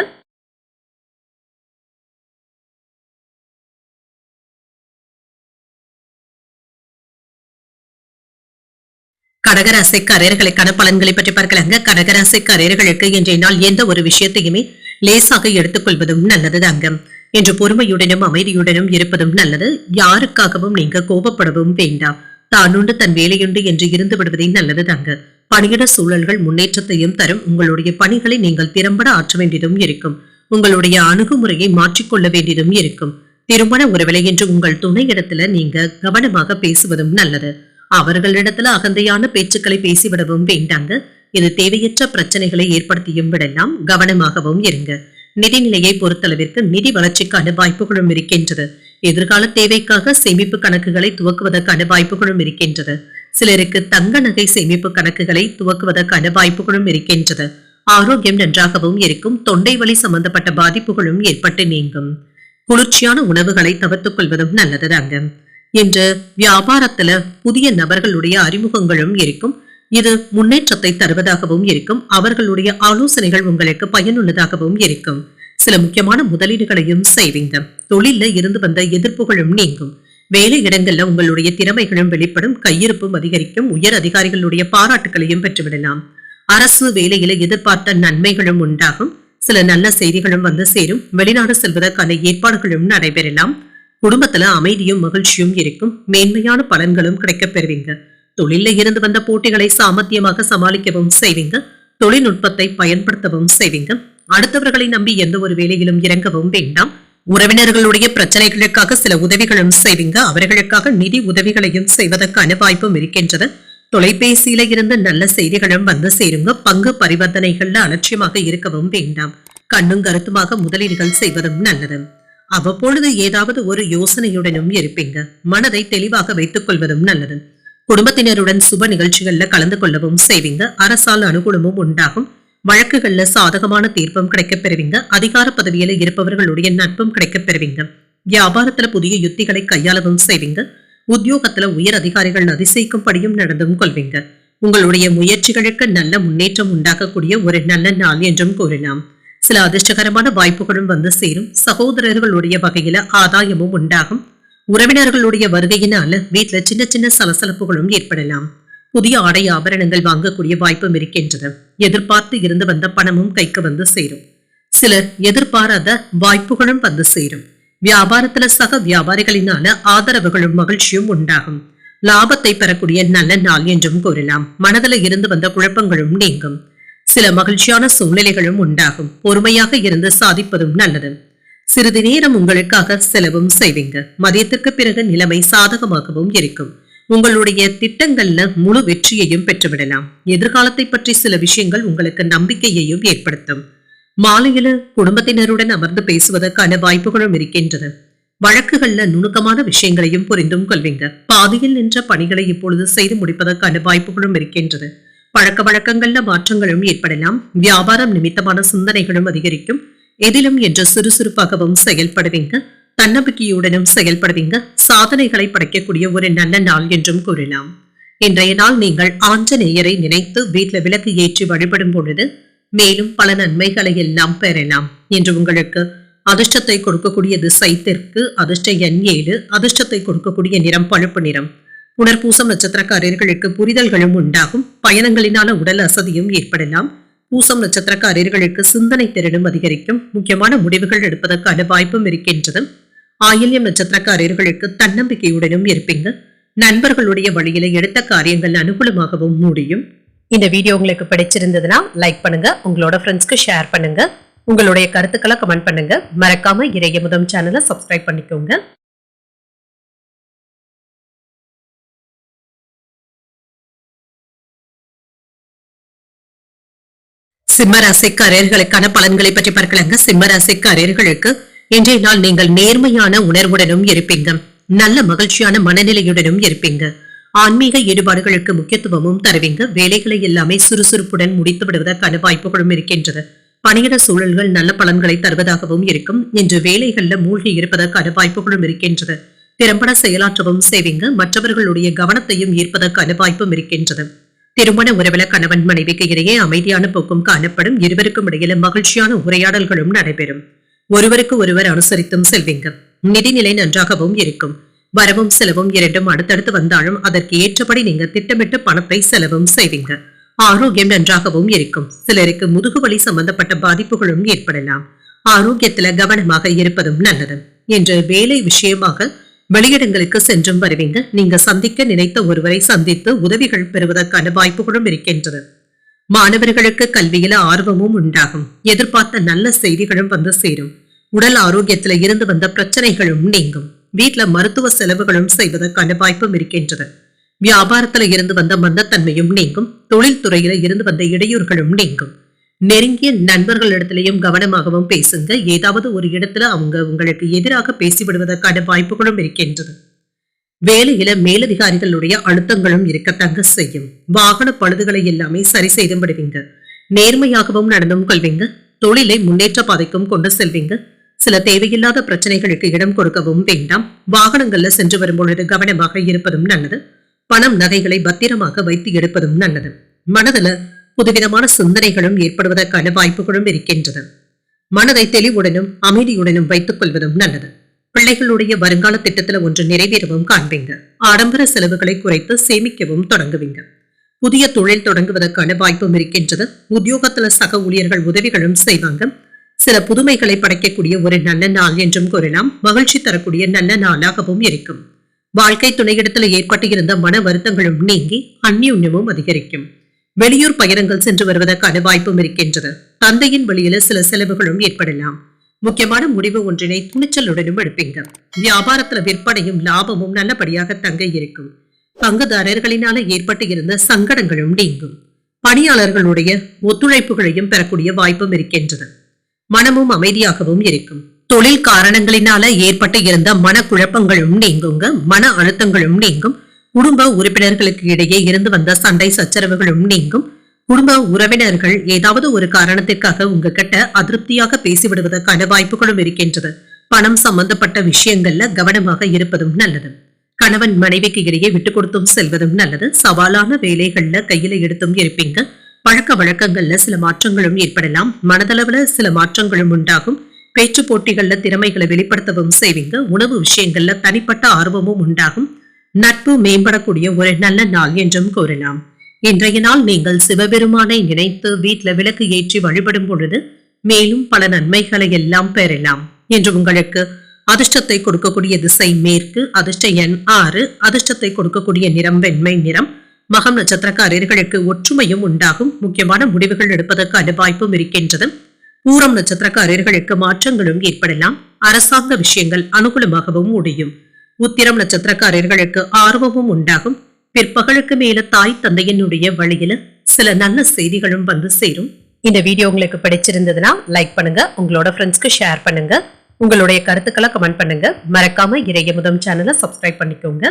கடகராசிக்காரர்களுக்கான பலன்களை பற்றி பார்க்கலாங்க. கடகராசிக்காரர்களுக்கு இன்றைய நாள் எந்த ஒரு விஷயத்தையுமே லேசாக எடுத்துக்கொள்வதும் நல்லது தாங்க. என்று பொறுமையுடனும் அமைதியுடனும் இருப்பதும் நல்லது. யாருக்காகவும் நீங்க கோபப்படவும் வேண்டாம். தானுண்டு தன் வேலையுண்டு என்று இருந்து விடுவதே நல்லது தாங்க. பணியிட சூழல்கள் முன்னேற்றத்தையும் தரும். உங்களுடைய பணிகளை நீங்கள் திறம்பட ஆற்ற வேண்டியதும் இருக்கும். உங்களுடைய அணுகுமுறையை மாற்றிக்கொள்ள வேண்டியதும் இருக்கும். திருமண உறவிலை என்று உங்கள் துணை இடத்துல நீங்க கவனமாக பேசுவதும் நல்லது. அவர்களிடத்துல அகந்தையான பேச்சுக்களை பேசிவிடவும் வேண்டாங்க. இது தேவையற்ற பிரச்சனைகளை ஏற்படுத்தியும் விடலாம். கவனமாகவும் இருங்க. நிதிநிலையை பொறுத்தளவிற்கு நிதி வளர்ச்சிக்கான வாய்ப்புகளும் இருக்கின்றது. எதிர்கால தேவைக்காக சேமிப்பு கணக்குகளை துவக்குவதற்கான வாய்ப்புகளும் இருக்கின்றது. சிலருக்கு தங்க நகை சேமிப்பு கணக்குகளை துவக்குவதற்கான வாய்ப்புகளும் இருக்கின்றது. ஆரோக்கியம் நன்றாகவும் இருக்கும். தொண்டை வலி சம்பந்தப்பட்ட பாதிப்புகளும் ஏற்பட்டு நீங்கும். குளிர்ச்சியான உணவுகளை தவிர்த்துக் கொள்வதும் நல்லதுதாங்க. இன்று வியாபாரத்துல புதிய நபர்களுடைய அறிமுகங்களும் இருக்கும். இது முன்னேற்றத்தை தருவதாகவும் இருக்கும். அவர்களுடைய ஆலோசனைகள் உங்களுக்கு பயனுள்ளதாகவும் இருக்கும். சில முக்கியமான முதலீடுகளையும் செய்வீங்க. தொழில இருந்து வந்த எதிர்ப்புகளும் நீங்கும். வேலை இடங்கள்ல உங்களுடைய திறமைகளும் வெளிப்படும். கையிருப்பும் அதிகரிக்கும். உயர் அதிகாரிகளுடைய பாராட்டுகளையும் பெற்றுவிடலாம். அரசு வேலையில எதிர்பார்த்த நன்மைகளும் உண்டாகும். சில நல்ல செய்திகளும் வந்து சேரும். வெளிநாடு செல்வதற்கான ஏற்பாடுகளும் நடைபெறலாம். குடும்பத்துல அமைதியும் மகிழ்ச்சியும் இருக்கும். மேன்மையான பலன்களும் கிடைக்கப் பெறுவீங்க. தொழில இருந்து வந்த போட்டிகளை சாமர்த்தியமாக சமாளிக்கவும் செய்வீங்க. தொழில்நுட்பத்தை பயன்படுத்தவும் செய்வீங்க. அடுத்தவர்களை நம்பி எந்த ஒரு வேலையிலும் இறங்கவும் வேண்டாம். உறவினர்களுடைய பிரச்சனைகளுக்காக சில உதவிகளும் செய்வீங்க. அவர்களுக்காக நிதி உதவிகளையும் செய்வதற்கான வாய்ப்பும் இருக்கின்றது. தொலைபேசியில இருந்து நல்ல செய்திகளும் வந்து சேருங்க. பங்கு பரிவர்த்தனைகள்ல அலட்சியமாக இருக்கவும் வேண்டாம். கண்ணும் கருத்துமாக முதலீடுகள் செய்வதும் நல்லது. அவ்வப்பொழுது ஏதாவது ஒரு யோசனையுடனும் இருப்பீங்க. மனதை தெளிவாக வைத்துக் கொள்வதும் நல்லது. குடும்பத்தினருடன் சுப நிகழ்ச்சிகள்ல கலந்து கொள்ளவும் செய்வீங்க. அரசால் அனுகூலமும் உண்டாகும். வழக்குகள்ல சாதகமான தீர்ப்பும் கிடைக்கப் பெறுவீங்க. அதிகார பதவியில இருப்பவர்களுடைய நட்பும் கிடைக்கப் பெறுவீங்க. வியாபாரத்துல புதிய யுத்திகளை கையாளவும் செய்வீங்க. உத்தியோகத்துல உயர் அதிகாரிகள் அதிசயிக்கும்படியும் நடந்தும் கொள்வீங்க. உங்களுடைய முயற்சிகளுக்கு நல்ல முன்னேற்றம் உண்டாகக்கூடிய ஒரு நல்ல நாள் என்றும் கூறலாம். சில அதிர்ஷ்டகரமான வாய்ப்புகளும் வந்து சேரும். சகோதரர்களுடைய வகையில ஆதாயமும் உண்டாகும். உறவினர்களுடைய வருகையினால வீட்டுல சின்ன சின்ன சலசலப்புகளும் ஏற்படலாம். புதிய ஆடை ஆபரணங்கள் வாங்கக்கூடிய வாய்ப்பும் இருக்கின்றது. எதிர்பார்த்து இருந்து வந்த பணமும் கைக்கு வந்து சேரும். சிலர் எதிர்பாராத வாய்ப்புகளும் வந்து சேரும். வியாபாரத்துல சக வியாபாரிகளினால ஆதரவுகளும் மகிழ்ச்சியும் உண்டாகும். லாபத்தை பெறக்கூடிய நல்ல நாள் என்றும் கூறலாம். மனதில் இருந்து வந்த குழப்பங்களும் நீங்கும். சில மகிழ்ச்சியான சூழ்நிலைகளும் உண்டாகும். பொறுமையாக இருந்து சாதிப்பதும் நல்லது. சிறிது நேரம் உங்களுக்காக செலவும் செய்வீங்க. மதியத்துக்கு பிறகு நிலைமை சாதகமாகவும் இருக்கும். உங்களுடைய திட்டங்கள்ல முழு வெற்றியையும் பெற்றுவிடலாம். எதிர்காலத்தை பற்றி சில விஷயங்கள் உங்களுக்கு நம்பிக்கையையும் ஏற்படுத்தும். மாலையில குடும்பத்தினருடன் அமர்ந்து பேசுவதற்கான வாய்ப்புகளும் இருக்கின்றது. வழக்குகள்ல நுணுக்கமான விஷயங்களையும் புரிந்தும் கொள்வீங்க. பாதியில் நின்ற பணிகளை இப்பொழுது செய்து முடிப்பதற்கான வாய்ப்புகளும் இருக்கின்றது. பழக்க வழக்கங்கள்ல மாற்றங்களும் ஏற்படலாம். வியாபாரம் நிமித்தமான சிந்தனைகளும் அதிகரிக்கும். எதிலும் என்று சுறுசுறுப்பாகவும் செயல்படுவீங்க. தன்னம்பிக்கையுடனும் செயல்படுவீங்க. சாதனைகளை படைக்கக்கூடிய ஒரு நல்ல நாள் என்றும் கூறலாம். இன்றைய நாள் நீங்கள் ஆஞ்சநேயரை நினைத்து வீட்டில் விளக்கு ஏற்றி வழிபடும் பொழுது மேலும் பல நன்மைகளை எல்லாம் பெறலாம். என்று உங்களுக்கு அதிர்ஷ்டத்தை கொடுக்கக்கூடிய திசை தெற்கு. அதிர்ஷ்ட எண் 7. அதிர்ஷ்டத்தை கொடுக்கக்கூடிய நிறம் பழுப்பு நிறம். புனர்பூசம் நட்சத்திரக்காரர்களுக்கு புரிதல்களும் உண்டாகும். பயணங்களினால உடல் அசதியும் ஏற்படலாம். பூசம் நட்சத்திரக்காரர்களுக்கு சிந்தனை திறனும் அதிகரிக்கும். முக்கியமான முடிவுகள் எடுப்பதற்கான வாய்ப்பும் இருக்கின்றது. ஆயில்யம் நட்சத்திரக்காரர்களுக்கு தன்னம்பிக்கையுடனும் இருப்பீங்க. நண்பர்களுடைய வழியில எடுத்த காரியங்கள் அனுகூலமாகவும் முடியும். இந்த வீடியோ உங்களுக்கு பிடிச்சிருந்ததுன்னா லைக் பண்ணுங்க. உங்களோட ஃப்ரெண்ட்ஸ்க்கு ஷேர் பண்ணுங்க. உங்களுடைய கருத்துக்களை கமெண்ட் பண்ணுங்க. மறக்காம இறையமுதம் சேனலை சப்ஸ்கிரைப் பண்ணிக்கோங்க. சிம்மராசிக்காரர்களுக்கான பலன்களை பற்றி பார்க்கலாங்க. சிம்மராசிக்காரர்களுக்கு இன்றைய நாள் நீங்கள் நேர்மையான உணர்வுடனும் இருப்பீங்க. நல்ல மகிழ்ச்சியான மனநிலையுடனும் இருப்பீங்க. ஆன்மீக ஈடுபாடுகளுக்கு முக்கியத்துவமும் தருவீங்க. வேலைகளை எல்லாமே சுறுசுறுப்புடன் முடித்து விடுவதற்கான வாய்ப்புகளும் இருக்கின்றது. பணியிட சூழல்கள் நல்ல பலன்களை தருவதாகவும் இருக்கும். இன்று வேலைகள்ல மூழ்கி இருப்பதற்கான வாய்ப்புகளும் இருக்கின்றது. திறம்பட செயலாற்றவும் செய்வீங்க. மற்றவர்களுடைய கவனத்தையும் ஈர்ப்பதற்கான வாய்ப்பும் இருக்கின்றது. திருமண உறவுல கணவன் மனைவிக்கு இடையே அமைதியான போக்கும் காணப்படும். இருவருக்கும் இடையில மகிழ்ச்சியான உரையாடல்களும் நடைபெறும். ஒருவருக்கு ஒருவர் அனுசரித்தும் செல்வீங்க. நிதிநிலை நன்றாகவும் இருக்கும். வரவும் செலவும் இரண்டும் அடுத்தடுத்து வந்தாலும் அதற்கு ஏற்றபடி நீங்க திட்டமிட்டு பணத்தை செலவும் செய்வீங்க. ஆரோக்கியம் நன்றாகவும் இருக்கும். சிலருக்கு முதுகுவலி சம்பந்தப்பட்ட பாதிப்புகளும் ஏற்படலாம். ஆரோக்கியத்துல கவனமாக இருப்பதும் நல்லது. என்று வேலை விஷயமாக வெளியிடங்களுக்கு சென்றும் வருவீங்க. நீங்க சந்திக்க நினைத்த ஒருவரை சந்தித்து உதவிகள் பெறுவதற்கான வாய்ப்புகளும் இருக்கின்றது. மாணவர்களுக்கு கல்வியில ஆர்வமும் உண்டாகும். எதிர்பார்த்த நல்ல செய்திகளும் வந்து சேரும். உடல் ஆரோக்கியத்துல இருந்து வந்த பிரச்சனைகளும் நீங்கும். வீட்டுல மருத்துவ செலவுகளும் செய்வதற்கான வாய்ப்பும் இருக்கின்றது. வியாபாரத்துல இருந்து வந்த மந்தத்தன்மையும் நீங்கும். தொழில் துறையில இருந்து வந்த இடையூறுகளும் நீங்கும். நெருங்கிய நண்பர்களிடத்திலையும் கவனமாகவும் பேசுங்க. ஏதாவது ஒரு இடத்துல அவங்க உங்களுக்கு எதிராக பேசிவிடுவதற்கான வாய்ப்புகளும் இருக்கின்றது. வேலையில மேலதிகாரிகளுடைய அழுத்தங்களும் இருக்கத்தங்க செய்யும். வாகன பழுதுகளை எல்லாமே சரி செய்து விடுவீங்க. நேர்மையாகவும் நடந்தும் கொள்வீங்க. தொழிலை முன்னேற்ற பாதைக்கும் கொண்டு செல்வீங்க. சில தேவையில்லாத பிரச்சனைகளுக்கு இடம் கொடுக்கவும் வேண்டாம். வாகனங்கள்ல சென்று வரும் பொழுது கவனமாக இருப்பதும் நல்லது. பணம் நகைகளை பத்திரமாக வைத்து எடுப்பதும் நல்லது. மனதுல புதுவிதமான சிந்தனைகளும் ஏற்படுவதற்கான வாய்ப்புகளும் இருக்கின்றது. மனதை தெளிவுடனும் அமைதியுடனும் வைத்துக் கொள்வதும் நல்லது. பிள்ளைகளுடைய வருங்கால திட்டத்துல ஒன்று நிறைவேறவும் காண்பீங்க. ஆடம்பர செலவுகளை குறைத்து சேமிக்கவும் தொடங்குவீங்க. புதிய தொழில் தொடங்குவதற்கான வாய்ப்பும் இருக்கின்றது. உத்தியோகத்துல சக ஊழியர்கள் உதவிகளும் செய்வாங்க. சில புதுமைகளை படைக்கக்கூடிய ஒரு நல்ல நாள் என்றும் கூறலாம். மகிழ்ச்சி தரக்கூடிய நல்ல நாளாகவும் இருக்கும். வாழ்க்கை துணையிடத்துல ஏற்பட்டு இருந்த மன வருத்தங்களும் நீங்கி அந்யோன்யமும் அதிகரிக்கும். வெளியூர் பயணங்கள் சென்று வருவதற்கான வாய்ப்பும் இருக்கின்றது. தந்தையின் வழியில சில செலவுகளும் ஏற்படலாம். முக்கியமான முடிவு ஒன்றினை துணிச்சலுடனும் எடுப்பீங்க. வியாபாரத்துல விற்பனையும் லாபமும் நல்லபடியாக தங்க இருக்கும். பங்குதாரர்களினால ஏற்பட்டு இருந்த சங்கடங்களும் நீங்கும். பணியாளர்களுடைய ஒத்துழைப்புகளையும் பெறக்கூடிய வாய்ப்பும் இருக்கின்றது. மனமும் அமைதியாகவும் இருக்கும். தொழில் காரணங்களினால ஏற்பட்டு இருந்த மனக்குழப்பங்களும் நீங்குங்க. மன அழுத்தங்களும் நீங்கும். குடும்ப உறுப்பினர்களுக்கு இடையே இருந்து வந்த சண்டை சச்சரவுகளும் நீங்கும். குடும்ப உறவினர்கள் ஏதாவது ஒரு காரணத்திற்காக உங்ககிட்ட அதிருப்தியாக பேசிவிடுவதற்கான வாய்ப்புகளும் இருக்கின்றது. பணம் சம்பந்தப்பட்ட விஷயங்கள்ல கவனமாக இருப்பதும் நல்லது. கணவன் மனைவிக்கு இடையே விட்டு கொடுத்தும் செல்வதும் நல்லது. சவாலான வேலைகள்ல கையில எடுத்தும் இருப்பீங்க. பழக்க வழக்கங்கள்ல சில மாற்றங்களும் ஏற்படலாம். மனதளவுல சில மாற்றங்களும் உண்டாகும். பேச்சு போட்டிகள்ல திறமைகளை வெளிப்படுத்தவும் செய்வீங்க. உணவு விஷயங்கள்ல தனிப்பட்ட ஆர்வமும் உண்டாகும். நட்பு மேம்படக்கூடிய ஒரு நல்ல நாள் என்றும் கூறலாம். இன்றைய நாள் நீங்கள் சிவபெருமானை நினைத்து வீட்டுல விளக்கு ஏற்றி வழிபடும் பொழுது மேலும் பல நன்மைகளை எல்லாம் பெறலாம் என்று உங்களுக்கு அதிர்ஷ்டத்தை கொடுக்கக்கூடிய திசை மேற்கு. அதிர்ஷ்ட எண் 6. அதிர்ஷ்டத்தை கொடுக்கக்கூடிய நிறம் வெண்மை நிறம். மகம் நட்சத்திரக்காரர்களுக்கு ஒற்றுமையும் உண்டாகும். முக்கியமான முடிவுகள் எடுப்பதற்கான வாய்ப்பும் இருக்கின்றது. பூரம் நட்சத்திரக்காரர்களுக்கு மாற்றங்களும் ஏற்படலாம். அரசாங்க விஷயங்கள் அனுகூலமாகவும் முடியும். உத்திரம் நட்சத்திரக்காரர்களுக்கு ஆர்வமும் உண்டாகும். பிற்பகலுக்கு மேல தாய் தந்தையினுடைய வழியில சில நல்ல செய்திகளும் வந்து சேரும். இந்த வீடியோ உங்களுக்கு பிடிச்சிருந்ததுன்னா லைக் பண்ணுங்க. உங்களோட ஃப்ரெண்ட்ஸ்க்கு ஷேர் பண்ணுங்க. உங்களுடைய கருத்துக்களை கமெண்ட் பண்ணுங்க. மறக்காம இறையமுதம் சேனலை சப்ஸ்கிரைப் பண்ணிக்கோங்க.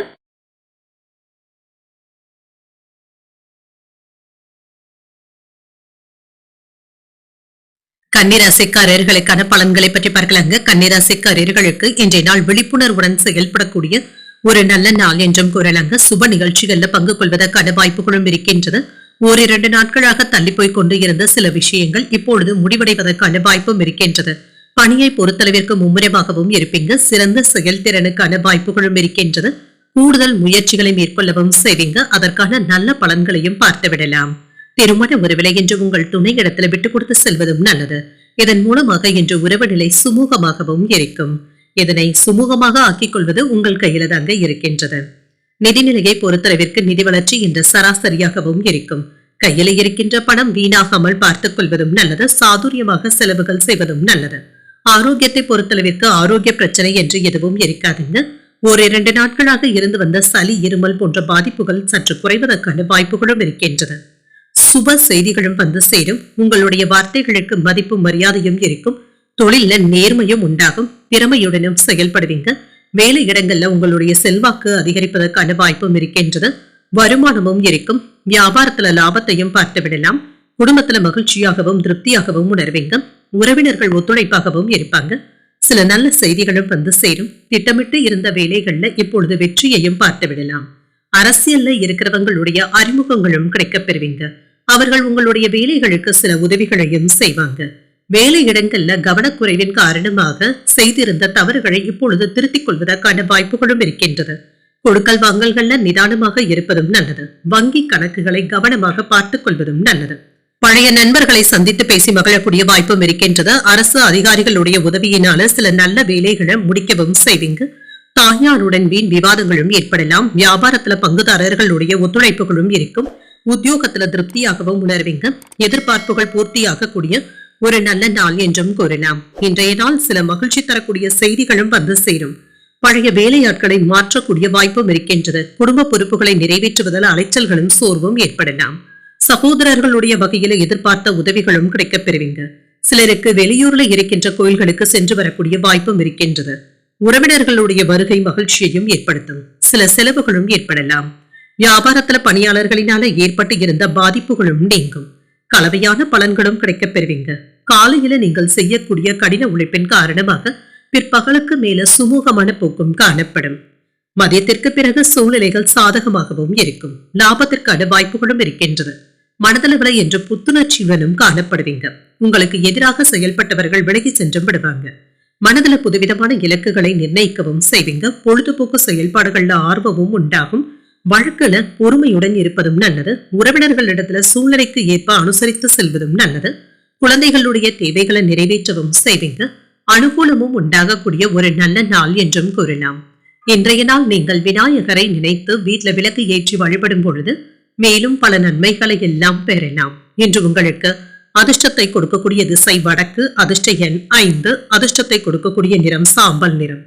கன்னிராசிக்காரர்களுக்கான பலன்களை பற்றி பார்க்கலாங்க. கன்னிராசிக்காரர்களுக்கு இன்றைய நாள் விழிப்புணர்வுடன் செயல்படக்கூடிய ஒரு நல்ல நாள் என்றும் கூறலாங்க. சுப நிகழ்ச்சிகள்ல பங்கு கொள்வதற்கான வாய்ப்புகளும் இருக்கின்றது. ஓரிரண்டு நாட்களாக தள்ளி போய் கொண்டு இருந்த சில விஷயங்கள் இப்பொழுது முடிவடைவதற்கான வாய்ப்பும் இருக்கின்றது. பணியை பொறுத்தளவிற்கு மும்முரமாகவும் இருப்பீங்க. சிறந்த செயல்திறனுக்கான வாய்ப்புகளும் இருக்கின்றது. கூடுதல் முயற்சிகளை மேற்கொள்ளவும் செய்வீங்க. அதற்கான நல்ல பலன்களையும் பார்த்து விடலாம். திருமண உறவிலை என்று உங்கள் துணை இடத்துல விட்டுக் கொடுத்து செல்வதும் நல்லது. இதன் மூலமாக இன்று உறவு நிலை சுமூகமாகவும் இருக்கும். இதனை சுமூகமாக ஆக்கிக் கொள்வது உங்கள் கையில தாங்க இருக்கின்றது. நிதிநிலையை பொறுத்தளவிற்கு நிதி வளர்ச்சி இன்று சராசரியாகவும் இருக்கும். கையில இருக்கின்ற பணம் வீணாகாமல் பார்த்துக் கொள்வதும் நல்லது. சாதுரியமாக செலவுகள் செய்வதும் நல்லது. ஆரோக்கியத்தை பொறுத்தளவிற்கு ஆரோக்கிய பிரச்சனை என்று எதுவும் இருக்காதுங்க. ஓரிரண்டு நாட்களாக இருந்து வந்த சளி இருமல் போன்ற பாதிப்புகள் சற்று குறைவதற்கான வாய்ப்புகளும் இருக்கின்றது. சுப செய்திகளும் வந்து சேரும். உங்களுடைய வார்த்தைகளுக்கு மதிப்பும் மரியாதையும் இருக்கும். தொழில நேர்மையும் உண்டாகும். திறமையுடனும் செயல்படுவீங்க. வேலை இடங்கள்ல உங்களுடைய செல்வாக்கு அதிகரிப்பதற்கான வாய்ப்பும் இருக்கின்றது. வருமானமும் இருக்கும். வியாபாரத்துல லாபத்தையும் பார்த்து விடலாம். குடும்பத்துல மகிழ்ச்சியாகவும் திருப்தியாகவும் உணர்வீங்க. உறவினர்கள் ஒத்துழைப்பாகவும் இருப்பாங்க. சில நல்ல செய்திகளும் வந்து சேரும். திட்டமிட்டு இருந்த வேலைகள்ல இப்பொழுது வெற்றியையும் பார்த்து விடலாம். அரசியல்ல இருக்கிறவங்களுடைய அறிமுகங்களும் கிடைக்கப் பெறுவீங்க. அவர்கள் உங்களுடைய வேலைகளுக்கு சில உதவிகளையும் செய்வாங்க. வேலை இடங்கள்ல கவனக்குறைவின் காரணமாக செய்திருந்த தவறுகளை இப்பொழுது திருத்திக் கொள்வதற்கான வாய்ப்புகளும் இருக்கின்றது. கொடுக்கல் வாங்கல்கள்ல நிதானமாக இருப்பதும் நல்லது. வங்கி கணக்குகளை கவனமாக பார்த்துக் கொள்வதும் நல்லது. பழைய நண்பர்களை சந்தித்து பேசி மகிழக்கூடிய வாய்ப்பும் இருக்கின்றது. அரசு அதிகாரிகளுடைய உதவியினால சில நல்ல வேலைகளை முடிக்கவும் செய்வீங்க. தாயாருடன் வீண் விவாதங்களும் ஏற்படலாம். வியாபாரத்துல பங்குதாரர்களுடைய ஒத்துழைப்புகளும் இருக்கும். உத்தியோகத்துல திருப்தியாகவும் உணர்வீங்க. எதிர்பார்ப்புகள் பூர்த்தியாக கூடிய ஒரு நல்ல நாள் என்றும் கூறலாம். இன்றைய நாள் சில மகிழ்ச்சி தரக்கூடிய செய்திகளும் வந்து சேரும். பழைய வேலையாட்களை மாற்றக்கூடிய வாய்ப்பும் இருக்கின்றது. குடும்ப பொறுப்புகளை நிறைவேற்றுவதில் அலைச்சல்களும் சோர்வும் ஏற்படலாம். சகோதரர்களுடைய வகையில எதிர்பார்த்த உதவிகளும் கிடைக்கப் பெறுவீங்க. சிலருக்கு வெளியூர்ல இருக்கின்ற கோயில்களுக்கு சென்று வரக்கூடிய வாய்ப்பும் இருக்கின்றது. உறவினர்களுடைய வருகை மகிழ்ச்சியையும் ஏற்படுத்தும். சில செலவுகளும் ஏற்படலாம். வியாபாரத்துல பணியாளர்களினால ஏற்பட்டு இருந்த பாதிப்புகளும் நீங்கும். கலவையான பலன்களும் கிடைக்கப் பெறுவீங்க. காலையில நீங்கள் செய்யக்கூடிய கடின உழைப்பின் காரணமாக பிற்பகலுக்கு மேல சுமூகமான போக்கும் காணப்படும். மதியத்திற்கு பிறகு சூழ்நிலைகள் சாதகமாகவும் இருக்கும். லாபத்திற்கான வாய்ப்புகளும் இருக்கின்றது. மனதளவுல என்று புத்துணர்ச்சியுடனும் காணப்படுவீங்க. உங்களுக்கு எதிராக செயல்பட்டவர்கள் விலகி சென்றும் விடுவாங்க. மனதில புதுவிதமான இலக்குகளை நிர்ணயிக்கவும் செய்வீங்க. பொழுதுபோக்கு செயல்பாடுகள்ல ஆர்வமும் உண்டாகும். வழக்குல பொறுமையுடன் இருப்பதும் நல்லது. உறவினர்களிடத்துல சூழ்நிலைக்கு ஏற்ப அனுசரித்து செல்வதும் நல்லது. குழந்தைகளுடைய தேவைகளை நிறைவேற்றவும் செய்வீங்க. அனுகூலமும் உண்டாகக்கூடிய ஒரு நல்ல நாள் என்றும் கூறலாம். இன்றைய நாள் நீங்கள் விநாயகரை நினைத்து வீட்டுல விளக்கு ஏற்றி வழிபடும் பொழுது மேலும் பல நன்மைகளை எல்லாம் பெறலாம். இன்று உங்களுக்கு அதிர்ஷ்டத்தை கொடுக்கக்கூடிய திசை வடக்கு, அதிர்ஷ்ட எண் 5, அதிர்ஷ்டத்தை கொடுக்கக்கூடிய நிறம் சாம்பல் நிறம்.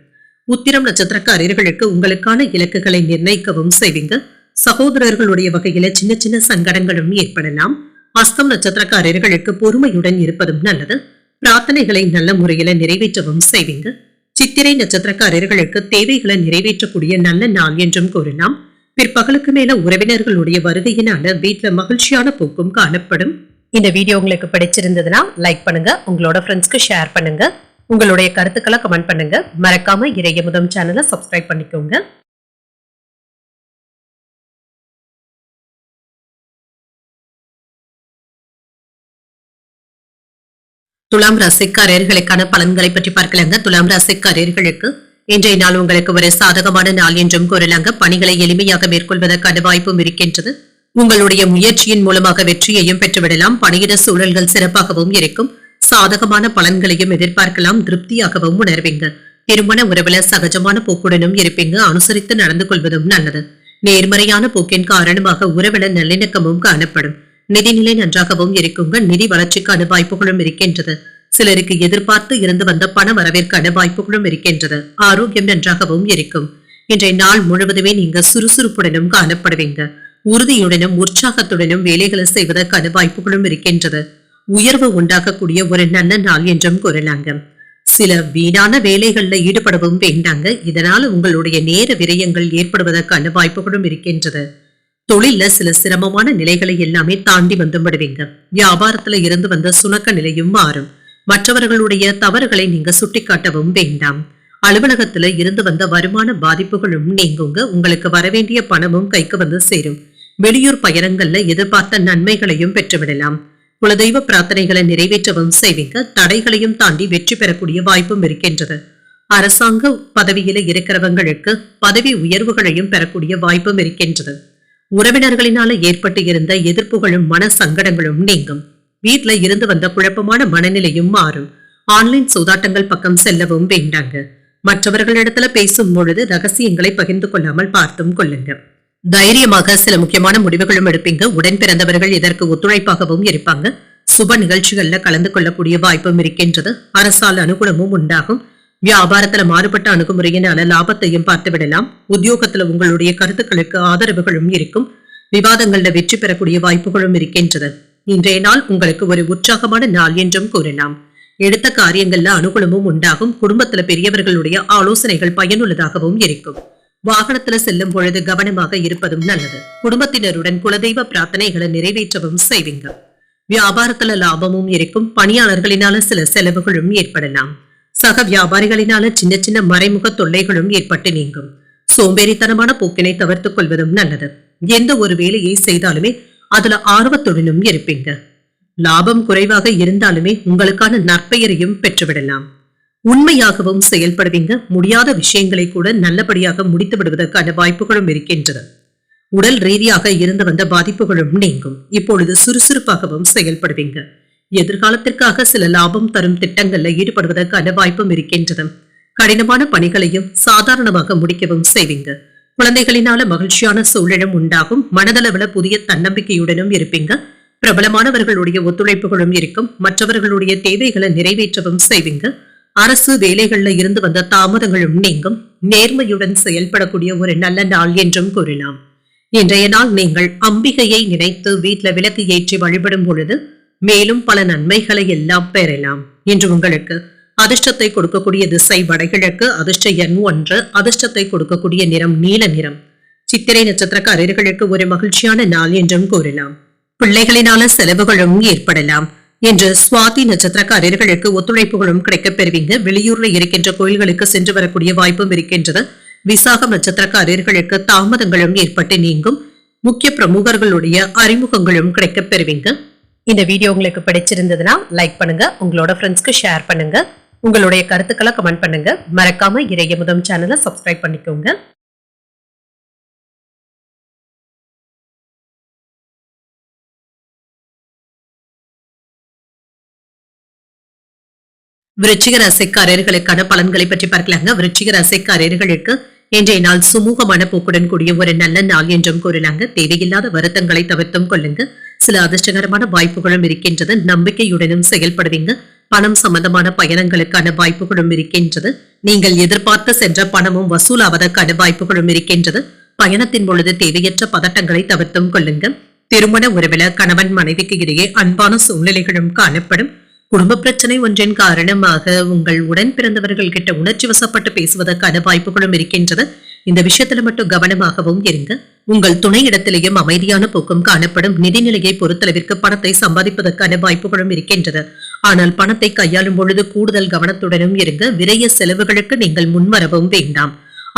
உத்திரம் நட்சத்திரக்காரர்களுக்கு உங்களுக்கான இலக்குகளை நிர்ணயிக்கவும் செய்வீங்க. சகோதரர்களுடைய வகையில சின்ன சின்ன சங்கடங்களும் ஏற்படலாம். அஸ்தம் நட்சத்திரக்காரர்களுக்கு பொறுமையுடன் இருப்பதும் நல்லது. பிரார்த்தனைகளை நல்ல முறையில நிறைவேற்றவும் செய்வீங்க. சித்திரை நட்சத்திரக்காரர்களுக்கு தேவைகளை நிறைவேற்றக்கூடிய நல்ல நாள் என்றும் கூறலாம். பிற்பகலுக்கு மேல உறவினர்களுடைய வருகையினால வீட்டுல மகிழ்ச்சியான போக்கும் காணப்படும். இந்த வீடியோ உங்களுக்கு பிடிச்சிருந்ததுன்னா லைக் பண்ணுங்க, உங்களோட ஃப்ரெண்ட்ஸ்க்கு ஷேர் பண்ணுங்க, உங்களுடைய கருத்துக்களை கமெண்ட் பண்ணுங்க. மறக்காம இறையமுதம் சேனலை சப்ஸ்கிரைப் பண்ணிக்கோங்க. துலாம் ராசிக்காரர்களுக்கான பலன்களை பற்றி பார்க்கலாங்க. துலாம் ராசிக்காரர்களுக்கு இன்றைய நாள் உங்களுக்கு ஒரு சாதகமான நாள் என்றும் கூறலாங்க. பணிகளை எளிமையாக மேற்கொள்வதற்கான வாய்ப்பும் இருக்கின்றது. உங்களுடைய முயற்சியின் மூலமாக வெற்றியையும் பெற்றுவிடலாம். பணியிட சூழல்கள் சிறப்பாகவும் இருக்கும். சாதகமான பலன்களையும் எதிர்பார்க்கலாம். திருப்தியாகவும் உணர்வீங்க. திருமண உறவுல சகஜமான போக்குடனும் இருப்பீங்க. அனுசரித்து நடந்து கொள்வதும் நல்லது. நேர்மறையான போக்கின் காரணமாக உறவுல நல்லிணக்கமும் காணப்படும். நிதிநிலை நன்றாகவும் இருக்குங்க. நிதி வளர்ச்சிக்கான வாய்ப்புகளும் இருக்கின்றது. சிலருக்கு எதிர்பார்த்து இருந்து வந்த பண வரவிற்கான வாய்ப்புகளும் இருக்கின்றது. ஆரோக்கியம் நன்றாகவும் இருக்கும். இன்றைய நாள் முழுவதுமே நீங்க சுறுசுறுப்புடனும் காணப்படுவீங்க. உறுதியுடனும் உற்சாகத்துடனும் வேலைகளை செய்வதற்கான வாய்ப்புகளும் இருக்கின்றது. உயர்வு உண்டாக்கக்கூடிய ஒரு நல்ல நாள் என்றும் கூறலாங்க. சில வீணான வேலைகள்ல ஈடுபடவும் வேண்டாங்க. இதனால உங்களுடைய நேர விரயங்கள் ஏற்படுவதற்கான வாய்ப்புகளும் இருக்கின்றது. தொழில சில சிரமமான நிலைகளை எல்லாமே தாண்டி வந்து விடுவீங்க. வியாபாரத்துல இருந்து வந்த சுணக்க நிலையும் மாறும். மற்றவர்களுடைய தவறுகளை நீங்க சுட்டிக்காட்டவும் வேண்டாம். அலுவலகத்துல இருந்து வந்த வருமான பாதிப்புகளும் நீங்குங்க. உங்களுக்கு வரவேண்டிய பணமும் கைக்கு வந்து சேரும். வெளியூர் பயணங்கள்ல எதிர்பார்த்த நன்மைகளையும் பெற்றுவிடலாம். குலதெய்வ பிரார்த்தனைகளை நிறைவேற்றவும் செய்வீங்க. தடைகளையும் தாண்டி வெற்றி பெறக்கூடிய வாய்ப்பும் இருக்கின்றது. அரசாங்க பதவியில இருக்கிறவங்களுக்கு பதவி உயர்வுகளையும் பெறக்கூடிய வாய்ப்பும் இருக்கின்றது. உறவினர்களினால ஏற்பட்டு இருந்த எதிர்ப்புகளும் மன சங்கடங்களும் நீங்கும். வீட்டுல இருந்து வந்த குழப்பமான மனநிலையும் மாறும். ஆன்லைன் சூதாட்டங்கள் பக்கம் செல்லவும் வேண்டாங்க. மற்றவர்களிடத்துல பேசும் பொழுது ரகசியங்களை பகிர்ந்து கொள்ளாமல் பார்த்தும் கொள்ளுங்க. தைரியமாக சில முக்கியமான முடிவுகளும் எடுப்பீங்க. உடன் பிறந்தவர்கள் இதற்கு ஒத்துழைப்பாகவும் இருப்பாங்க. சுப நிகழ்ச்சிகள்ல கலந்து கொள்ளக்கூடிய வாய்ப்பும் இருக்கின்றது. அரசால் அனுகூலமும் உண்டாகும். வியாபாரத்துல மாறுபட்ட அணுகுமுறையினால லாபத்தையும் பார்த்து விடலாம். உத்தியோகத்துல உங்களுடைய கருத்துக்களுக்கு ஆதரவுகளும் இருக்கும். விவாதங்கள்ல வெற்றி பெறக்கூடிய வாய்ப்புகளும் இருக்கின்றது. இன்றைய நாள் உங்களுக்கு ஒரு உற்சாகமான நாள் என்றும் கூறலாம். எடுத்த காரியங்கள்ல அனுகூலமும் உண்டாகும். குடும்பத்துல பெரியவர்களுடைய ஆலோசனைகள் பயனுள்ளதாகவும் இருக்கும். வாகனத்துல செல்லும் பொழுது கவனமாக இருப்பதும் நல்லது. குடும்பத்தினருடன் குலதெய்வ பிரார்த்தனைகளை நிறைவேற்றவும் செய்வீங்க. வியாபாரத்துல லாபமும் இருக்கும். பணியாளர்களினால சில செலவுகளும் ஏற்படலாம். சக வியாபாரிகளினால சின்ன சின்ன மறைமுக தொல்லைகளும் ஏற்பட்டு நீங்கும். சோம்பேறித்தனமான போக்கினை தவிர்த்துக் கொள்வதும் நல்லது. எந்த ஒரு வேலையை செய்தாலுமே அதுல ஆர்வத்துடனும் இருப்பீங்க. லாபம் குறைவாக இருந்தாலுமே உங்களுக்கான நற்பெயரையும் பெற்றுவிடலாம். உண்மையாகவும் செயல்படுவீங்க. முடியாத விஷயங்களை கூட நல்லபடியாக முடித்து விடுவதற்கான வாய்ப்புகளும் இருக்கின்றது. உடல் ரீதியாக இருந்து வந்த பாதிப்புகளும் நீங்கும். இப்பொழுது சுறுசுறுப்பாகவும் செயல்படுவீங்க. எதிர்காலத்திற்காக சில லாபம் தரும் திட்டங்கள்ல ஈடுபடுவதற்கான வாய்ப்பும் இருக்கின்றது. கடினமான பணிகளையும் சாதாரணமாக முடிக்கவும் செய்வீங்க. குழந்தைகளினால மகிழ்ச்சியான சூழலும் உண்டாகும். மனதளவுல புதிய தன்னம்பிக்கையுடனும் இருப்பீங்க. பிரபலமானவர்களுடைய ஒத்துழைப்புகளும் இருக்கும். மற்றவர்களுடைய தேவைகளை நிறைவேற்றவும் செய்வீங்க. அரசு வேலைகள்ல இருந்து வந்த தாமதங்களும் நீங்கும். நேர்மையுடன் செயல்படக்கூடிய ஒரு நல்ல நாள் என்றும் கூறலாம். இன்றைய நாள் நீங்கள் அம்பிகையை நினைத்து வீட்டுல விளக்கு ஏற்றி வழிபடும் பொழுது மேலும் பல நன்மைகளை எல்லாம் பெறலாம். இன்று உங்களுக்கு அதிர்ஷ்டத்தை கொடுக்கக்கூடிய திசை வடகிழக்கு, அதிர்ஷ்ட எண் 1, அதிர்ஷ்டத்தை கொடுக்கக்கூடிய நிறம் நீல நிறம். சித்திரை நட்சத்திரக்காரர்களுக்கு ஒரு மகிழ்ச்சியான நாள் என்றும் கூறலாம். பிள்ளைகளினால செலவுகளும் ஏற்படலாம் என்று சுவாதி நட்சத்திரக்காரர்களுக்கு ஒத்துழைப்புகளும் கிடைக்கப் பெறுவீங்க. வெளியூர்ல இருக்கின்ற கோயில்களுக்கு சென்று வரக்கூடிய வாய்ப்பும் இருக்கின்றது. விசாகம் நட்சத்திரக்காரர்களுக்கு தாமதங்களும் ஏற்பட்டு நீங்கும். முக்கிய பிரமுகர்களுடைய அறிமுகங்களும் கிடைக்கப் பெறுவீங்க. இந்த வீடியோ உங்களுக்கு பிடிச்சிருந்ததுன்னா லைக் பண்ணுங்க, உங்களோட ஃப்ரெண்ட்ஸ்க்கு ஷேர் பண்ணுங்க, உங்களுடைய கருத்துக்களை கமெண்ட் பண்ணுங்க. மறக்காம இறையமுதம் சேனலை சப்ஸ்கிரைப் பண்ணிக்கோங்க. விருச்சிக ராசிக்காரர்களுக்கான பலன்களை பற்றி பார்க்கலாங்க. விருச்சிக ராசிக்காரர்களுக்கு இன்றைய நாள் சுமூகமான போக்குடன் கூடிய ஒரு நல்ல நாள் என்றும் கூறினாங்க. தேவையில்லாத வருத்தங்களை தவிர்த்தும் கொள்ளுங்க. சில அதிர்ஷ்டகரமான வாய்ப்புகளும் இருக்கின்றது. நம்பிக்கையுடனும் செயல்படுவீங்க. பணம் சம்பந்தமான பயணங்களுக்கான வாய்ப்புகளும் இருக்கின்றது. நீங்கள் எதிர்பார்த்து சென்ற பணமும் வசூலாவதற்கான வாய்ப்புகளும் இருக்கின்றது. பயணத்தின் பொழுது தேவையற்ற பதட்டங்களை தவிர்த்தும் கொள்ளுங்க. திருமண உறவில கணவன் மனைவிக்கு இடையே அன்பான சூழ்நிலைகளும் காணப்படும். குடும்ப பிரச்சனை ஒன்றின் காரணமாக உங்கள் உடன் பிறந்தவர்கள் கிட்ட உணர்ச்சி வசப்பட்டு பேசுவதற்கான வாய்ப்புகளும் இருக்கின்றது. இந்த விஷயத்துல மட்டும் கவனமாகவும் இருங்க. உங்கள் துணை இடத்திலேயும் அமைதியான போக்கும் காணப்படும். நிதிநிலையை பொறுத்தளவிற்கு பணத்தை சம்பாதிப்பதற்கான வாய்ப்புகளும் இருக்கின்றது. ஆனால் பணத்தை கையாளும் பொழுது கூடுதல் கவனத்துடனும் இருங்க. விரைய செலவுகளுக்கு நீங்கள் முன்வரவும் வேண்டாம்.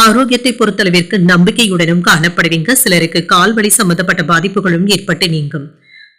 ஆரோக்கியத்தை பொறுத்தளவிற்கு நம்பிக்கையுடனும் காணப்படுவீங்க. சிலருக்கு கால்வலி சம்பந்தப்பட்ட பாதிப்புகளும் ஏற்பட்டு நீங்கும்.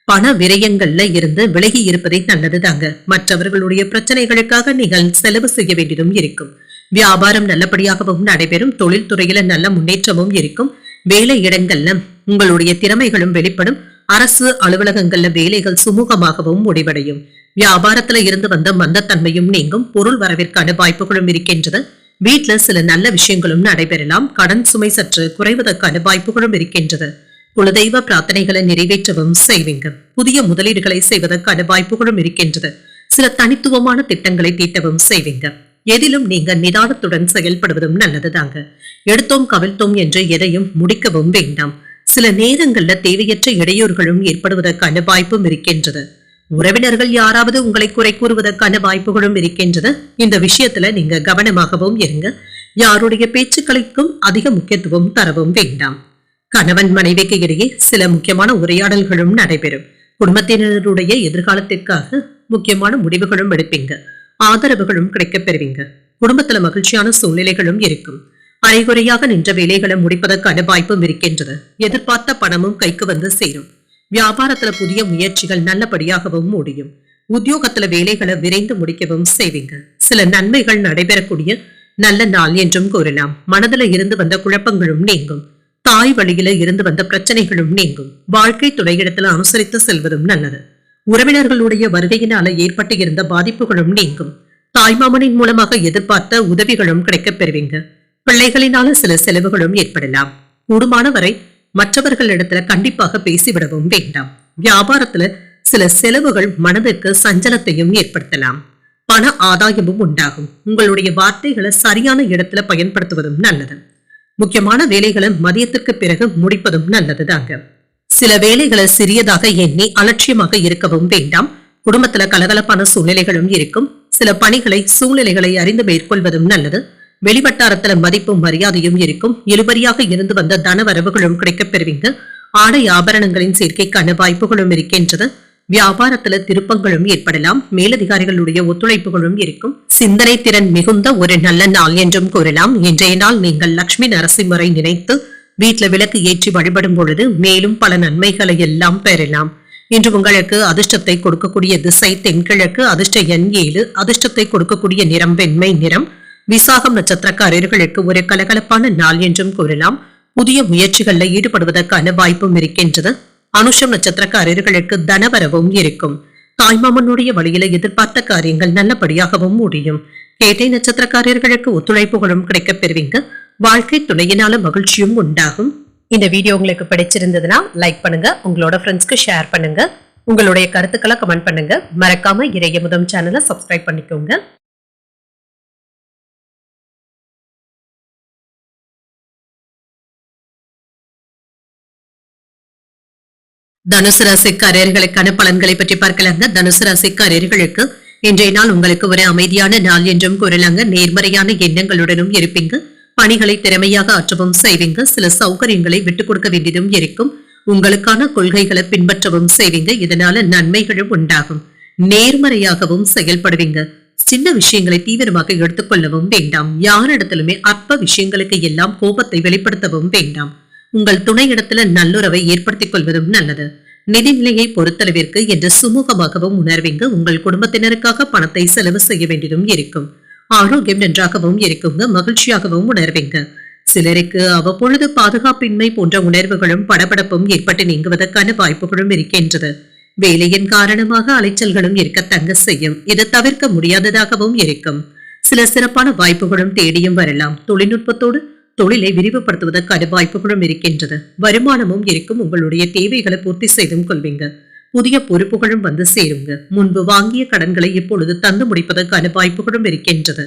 பண விரயங்கள்ல இருந்து விலகி இருப்பதே நல்லதுதாங்க. மற்றவர்களுடைய பிரச்சனைகளுக்காக நீங்கள் செலவு செய்ய வேண்டியதும் இருக்கும். வியாபாரம் நல்லபடியாகவும் நடைபெறும். தொழில் துறையில நல்ல முன்னேற்றமும் இருக்கும். வேலை இடங்கள்ல உங்களுடைய திறமைகளும் வெளிப்படும். அரசு அலுவலகங்கள்ல வேலைகள் சுமூகமாகவும் முடிவடையும். வியாபாரத்துல இருந்து வந்த மந்தத்தன்மையும் நீங்கும். பொருள் வரவிற்கான வாய்ப்புகளும் இருக்கின்றது. வீட்டுல சில நல்ல விஷயங்களும் நடைபெறலாம். கடன் சுமை சற்று குறைவதற்கான வாய்ப்புகளும் இருக்கின்றது. குலதெய்வ பிரார்த்தனைகளை நிறைவேற்றவும் செய்வீங்க. புதிய முதலீடுகளை செய்வதற்கான வாய்ப்புகளும் இருக்கின்றது. சில தனித்துவமான திட்டங்களை தீட்டவும் செய்வீங்க. எதிலும் நீங்க நிதானத்துடன் செயல்படுவதும் நல்லதுதாங்க. எடுத்தோம் கவிழ்த்தோம் என்று எதையும் முடிக்கவும் வேண்டாம். சில நேரங்கள்ல தேவையற்ற இடையூறுகளும் ஏற்படுவதற்கான வாய்ப்பும் இருக்கின்றது. உறவினர்கள் யாராவது உங்களை குறை கூறுவதற்கான வாய்ப்புகளும் இருக்கின்றது. இந்த விஷயத்துல நீங்க கவனமாகவும் இருங்க. யாருடைய பேச்சுக்களுக்கும் அதிக முக்கியத்துவம் தரவும் வேண்டாம். கணவன் மனைவிக்கு இடையே சில முக்கியமான உரையாடல்களும் நடைபெறும். குடும்பத்தினருடைய எதிர்காலத்திற்காக முக்கியமான முடிவுகளும் எடுப்பீங்க. ஆதரவுகளும் கிடைக்கப் பெறுவீங்க. குடும்பத்துல மகிழ்ச்சியான சூழ்நிலைகளும் இருக்கும். அரைகுறையாக நின்ற வேலைகளை முடிப்பதற்கான வாய்ப்பும் இருக்கின்றது. எதிர்பார்த்த பணமும் கைக்கு வந்து சேரும். வியாபாரத்துல புதிய முயற்சிகள் நல்லபடியாகவும் முடியும். உத்தியோகத்துல வேலைகளை விரைந்து முடிக்கவும் செய்வீங்க. சில நன்மைகள் நடைபெறக்கூடிய நல்ல நாள் என்றும் கூறலாம். மனதில் இருந்து வந்த குழப்பங்களும் நீங்கும். தாய் வழியில இருந்து வந்த பிரச்சனைகளும் நீங்கும். வாழ்க்கை துணையிடத்துல அனுசரித்து செல்வதும் நல்லது. உறவினர்களுடைய வருகையினால ஏற்பட்டு இருந்த பாதிப்புகளும் நீங்கும். தாய்மாமனின் மூலமாக எதிர்பார்த்த உதவிகளும் கிடைக்கப் பெறுவீங்க. பிள்ளைகளினால சில செலவுகளும் ஏற்படலாம். கூடுமான வரை மற்றவர்களிடத்துல கண்டிப்பாக பேசிவிடவும் வேண்டாம். வியாபாரத்துல சில செலவுகள் மனதிற்கு சஞ்சலத்தையும் ஏற்படுத்தலாம். பண ஆதாயமும் உண்டாகும். உங்களுடைய வார்த்தைகளை சரியான இடத்துல பயன்படுத்துவதும் நல்லது. முக்கியமான வேலைகளை மதியத்திற்கு பிறகு முடிப்பதும் நல்லதுதாங்க. சில வேலைகளை சிறியதாக எண்ணி அலட்சியமாக இருக்கவும் வேண்டாம். குடும்பத்துல கலகலப்பான சூழ்நிலைகளும் இருக்கும். சில பணிகளை சூழ்நிலைகளை அறிந்து மேற்கொள்வதும் நல்லது. வெளிவட்டாரத்துல மதிப்பும் மரியாதையும் இருக்கும். இழுபறியாக இருந்து வந்த தனவரவுகளும் கிடைக்கப் பெறுவீங்க. ஆடை ஆபரணங்களின் சேர்க்கைக்கான வாய்ப்புகளும் இருக்கின்றது. வியாபாரத்துல திருப்பங்களும் ஏற்படலாம். மேலதிகாரிகளுடைய ஒத்துழைப்புகளும் இருக்கும். சிந்தனை திறன் மிகுந்த ஒரு நல்ல நாள் என்றும் கூறலாம். இன்றைய நாள் நீங்கள் லட்சுமி நரசிம்மரை நினைத்து வீட்டுல விளக்கு ஏற்றி வழிபடும் பொழுது மேலும் பல நன்மைகளை எல்லாம் பெறலாம். இன்று உங்களுக்கு அதிர்ஷ்டத்தை கொடுக்கக்கூடிய திசை தென்கிழக்கு. அதிர்ஷ்ட எண் 7. அதிர்ஷ்டத்தை கொடுக்கக்கூடிய நிறம் வெண்மை நிறம். விசாகம் நட்சத்திரக்காரர்களுக்கு ஒரு கலகலப்பான நாள் என்றும் கூறலாம். புதிய முயற்சிகள்ல ஈடுபடுவதற்கான வாய்ப்பும் இருக்கின்றது. அனுஷம் நட்சத்திரக்காரர்களுக்கு தனவரவும் இருக்கும். தாய்மாமனுடைய வழியில எதிர்பார்த்த காரியங்கள் நல்லபடியாகவும் முடியும். கேட்டை நட்சத்திரக்காரர்களுக்கு ஒத்துழைப்புகளும் கிடைக்கப் பெறுவீங்க. வாழ்க்கை துணையினால மகிழ்ச்சியும் உண்டாகும். இந்த வீடியோ உங்களுக்கு பிடிச்சிருந்ததுன்னா லைக் பண்ணுங்க, உங்களோட ஃப்ரெண்ட்ஸ்க்கு ஷேர் பண்ணுங்க, உங்களுடைய கருத்துக்களை கமெண்ட் பண்ணுங்க. மறக்காம இறையமுதம் சேனலை சப்ஸ்கிரைப் பண்ணிக்கோங்க. தனுசு ராசிக்காரர்களுக்கான பலன்களை பற்றி பார்க்கலாங்க. தனுசு ராசிக்காரர்களுக்கு இன்றைய நாள் உங்களுக்கு ஒரு அமைதியான நாள் என்றும் கூறலாங்க. நேர்மறையான எண்ணங்களுடனும் இருப்பீங்க. பணிகளை திறமையாக ஆற்றவும் செய்வீங்க. சில சௌகரியங்களை விட்டுக் கொடுக்க வேண்டியதும் இருக்கும். உங்களுக்கான கொள்கைகளை பின்பற்றவும் செய்வீங்க. இதனால நன்மைகளும் உண்டாகும். நேர்மறையாகவும் செயல்படுவீங்க. சின்ன விஷயங்களை தீவிரமாக எடுத்துக்கொள்ளவும் வேண்டாம். யாரிடத்திலுமே அற்ப விஷயங்களுக்கு எல்லாம் கோபத்தை வெளிப்படுத்தவும் வேண்டாம். உங்கள் துணையிடத்துல நல்லுறவை ஏற்படுத்திக் கொள்வதும் நல்லது. நிதிநிலையை பொறுத்தளவிற்கு என்று சுமூகமாகவும் உணர்வீங்க. உங்கள் குடும்பத்தினருக்காக பணத்தை செலவு செய்ய வேண்டியதும் இருக்கும். ஆரோக்கியம் நன்றாகவும் இருக்குங்க. மகிழ்ச்சியாகவும் உணர்வீங்க. சிலருக்கு அவ்வப்பொழுது பாதுகாப்பின்மை போன்ற உணர்வுகளும் படபடப்பும் ஏற்பட்டு நீங்குவதற்கான வாய்ப்புகளும் இருக்கின்றது. வேலையின் காரணமாக அலைச்சல்களும் இருக்கத்தங்க செய்யும். இது தவிர்க்க முடியாததாகவும் இருக்கும். சில சிறப்பான வாய்ப்புகளும் தேடியும் வரலாம். தொழில்நுட்பத்தோடு தொழிலை விரிவுபடுத்துவதற்கான வாய்ப்புகளும் இருக்கின்றது. வருமானமும் இருக்கும். உங்களுடைய தேவைகளை பூர்த்தி செய்தும் கொள்வீங்க. புதிய பொறுப்புகளும் வந்து சேருங்க. முன்பு வாங்கிய கடன்களை இப்பொழுது தந்து முடிப்பதற்கான வாய்ப்புகளும் இருக்கின்றது.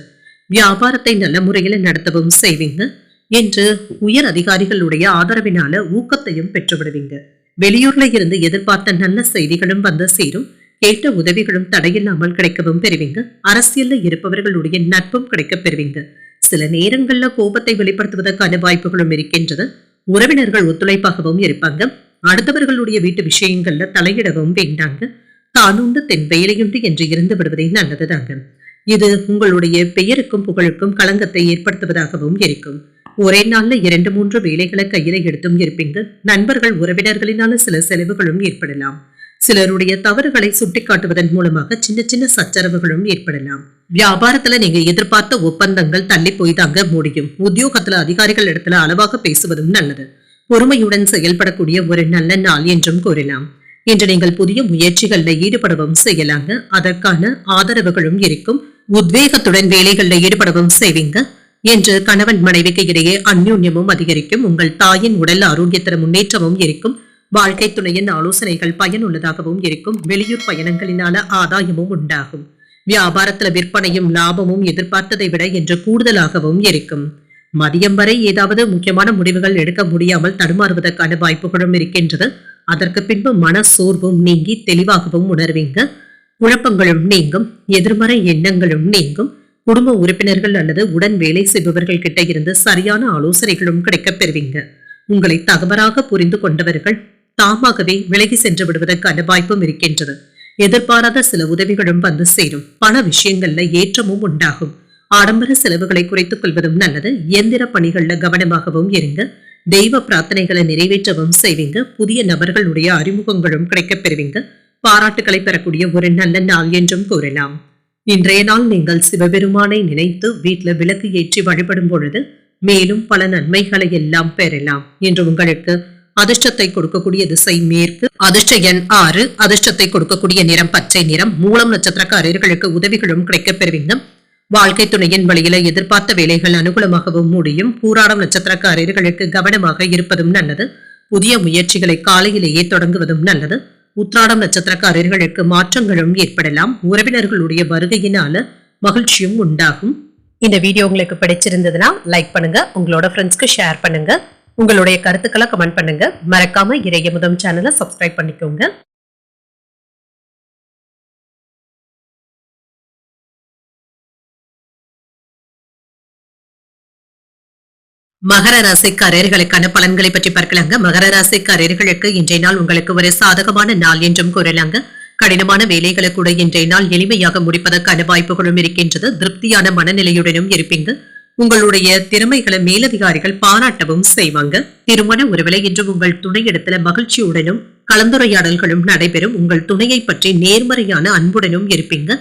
வியாபாரத்தை நல்ல முறையில் நடத்தவும் செய்வீங்க என்று உயர் அதிகாரிகளுடைய ஆதரவினால ஊக்கத்தையும் பெற்றுவிடுவீங்க. வெளியூர்ல இருந்து எதிர்பார்த்த நல்ல செய்திகளும் வந்து சேரும். கேட்ட உதவிகளும் தடையில்லாமல் கிடைக்கவும் பெறுவீங்க. அரசியல்ல இருப்பவர்களுடைய நட்பும் கிடைக்க பெறுவீங்க. சில நேரங்கள்ல கோபத்தை வெளிப்படுத்துவதற்கான வாய்ப்புகளும் இருக்கின்றது. உறவினர்கள் ஒத்துழைப்பாகவும் இருப்பாங்க. அடுத்தவர்களுடைய வீட்டு விஷயங்கள்ல தலையிடவும் வேண்டாங்க. தானுண்டு தென் வேலையுண்டு என்று இருந்து விடுவதே நல்லதுதாங்க. இது உங்களுடைய பெயருக்கும் புகழுக்கும் களங்கத்தை ஏற்படுத்துவதாகவும் இருக்கும். ஒரே நாள்ல 2-3 வேலைகளை கையில எடுத்தும் இருப்பீங்க. நண்பர்கள் உறவினர்களினால சில செலவுகளும் ஏற்படலாம். சிலருடைய தவறுகளை சுட்டிக்காட்டுவதன் மூலமாக சின்ன சின்ன சச்சரவுகளும் ஏற்படலாம். வியாபாரத்துல நீங்க எதிர்பார்த்த ஒப்பந்தங்கள் தள்ளி போய் தாங்க முடியும். உத்தியோகத்துல அதிகாரிகள் இடத்துல அளவாக பேசுவதும் நல்லது. பொறுமையுடன் செயல்படக்கூடிய ஒரு நல்ல நாள் என்றும் கூறலாம். இன்று நீங்கள் புதிய முயற்சிகள்ல ஈடுபடவும் செய்யலாங்க. அதற்கான ஆதரவுகளும் இருக்கும். உத்வேகத்துடன் வேலைகள்ல ஈடுபடவும் செய்வீங்க. என்று கணவன் மனைவிக்கு இடையே அந்யோன்யமும் அதிகரிக்கும். உங்கள் தாயின் உடல் ஆரோக்கியத்தில முன்னேற்றமும் இருக்கும். வாழ்க்கை துணையின் ஆலோசனைகள் பயனுள்ளதாகவும் இருக்கும். வெளியூர் பயணங்களினால ஆதாயமும் உண்டாகும். வியாபாரத்துல விற்பனையும் லாபமும் எதிர்பார்த்ததை விட என்று கூடுதலாகவும் இருக்கும். மதியம் வரை ஏதாவது முக்கியமான முடிவுகள் எடுக்க முடியாமல் தடுமாறுவதற்கான வாய்ப்புகளும் இருக்கின்றது. அதற்கு பின்பு மன சோர்வும் நீங்கி தெளிவாகவும் உணர்வீங்க. குழப்பங்களும் நீங்கும். எதிர்மறை எண்ணங்களும் நீங்கும். குடும்ப உறுப்பினர்கள் அல்லது உடன் வேலை செய்பவர்கள் கிட்ட இருந்து சரியான ஆலோசனைகளும் கிடைக்கப் பெறுவீங்க. உங்களை தகவலாக புரிந்து கொண்டவர்கள் தாமாகவே விலகி சென்று விடுவதற்கான வாய்ப்பும் இருக்கின்றது. எதிர்பாராத சில உதவிகளும் வந்து சேரும். பண விஷயங்கள்ல ஏற்றமும் உண்டாகும். ஆடம்பர செலவுகளை குறைத்துக் கொள்வதும் நல்லது. இயந்திர பணிகள்ல கவனமாகவும் இருங்க. தெய்வ பிரார்த்தனைகளை நிறைவேற்றவும் செய்வீங்க. புதிய நபர்களுடைய அறிமுகங்களும் கிடைக்கப் பெறுவீங்க. பாராட்டுகளை பெறக்கூடிய ஒரு நல்ல நாள் என்றும் கூறலாம். இன்றைய நாள் நீங்கள் சிவபெருமானை நினைத்து வீட்டுல விளக்கு ஏற்றி வழிபடும் பொழுது மேலும் பல நன்மைகளை எல்லாம் பெறலாம். என்று உங்களுக்கு அதிர்ஷ்டத்தை கொடுக்கக்கூடிய திசை மேற்கு. அதிர்ஷ்ட எண் 6. அதிர்ஷ்டத்தை கொடுக்கக்கூடிய நிறம் பச்சை நிறம். மூலம் நட்சத்திரக்காரர்களுக்கு உதவிகளும் கிடைக்கப் பெறுவீங்க. வாழ்க்கை துணையின் வழியில எதிர்பார்த்த வேலைகள் அனுகூலமாகவும் முடியும். பூராடம் நட்சத்திரக்காரர்களுக்கு கவனமாக இருப்பதும் நல்லது. புதிய முயற்சிகளை காலையிலேயே தொடங்குவதும் நல்லது. உத்ராடம் நட்சத்திரக்காரர்களுக்கு மாற்றங்களும் ஏற்படலாம். உறவினர்களுடைய வருகையினால மகிழ்ச்சியும் உண்டாகும். இந்த வீடியோ உங்களுக்கு பிடிச்சிருந்ததுன்னா லைக் பண்ணுங்க. உங்களோட ஃப்ரெண்ட்ஸ்க்கு ஷேர் பண்ணுங்க. உங்களுடைய கருத்துக்களை கமெண்ட் பண்ணுங்க. மறக்காம இறையமுதம் சேனலை சப்ஸ்கிரைப் பண்ணிக்கோங்க. மகர ராசிக்காரர்களுக்கான பலன்களை பற்றி பார்க்கலாங்க. மகர ராசிக்காரர்களுக்கு இன்றைய நாள் உங்களுக்கு ஒரு சாதகமான நாள் என்றும் கூறலாங்க. கடினமான வேலைகளை கூட இன்றைய நாள் எளிமையாக முடிப்பதற்கான வாய்ப்புகளும் இருக்கின்றது. திருப்தியான மனநிலையுடனும் இருப்பீங்க. உங்களுடைய திறமைகளை மேலதிகாரிகள் பாராட்டவும் செய்வாங்க. திருமண உறவிலை இன்று உங்கள் துணையிடத்துல மகிழ்ச்சியுடனும் கலந்துரையாடல்களும் நடைபெறும். உங்கள் துணையை பற்றி நேர்மறையான அன்புடனும் இருப்பீங்க.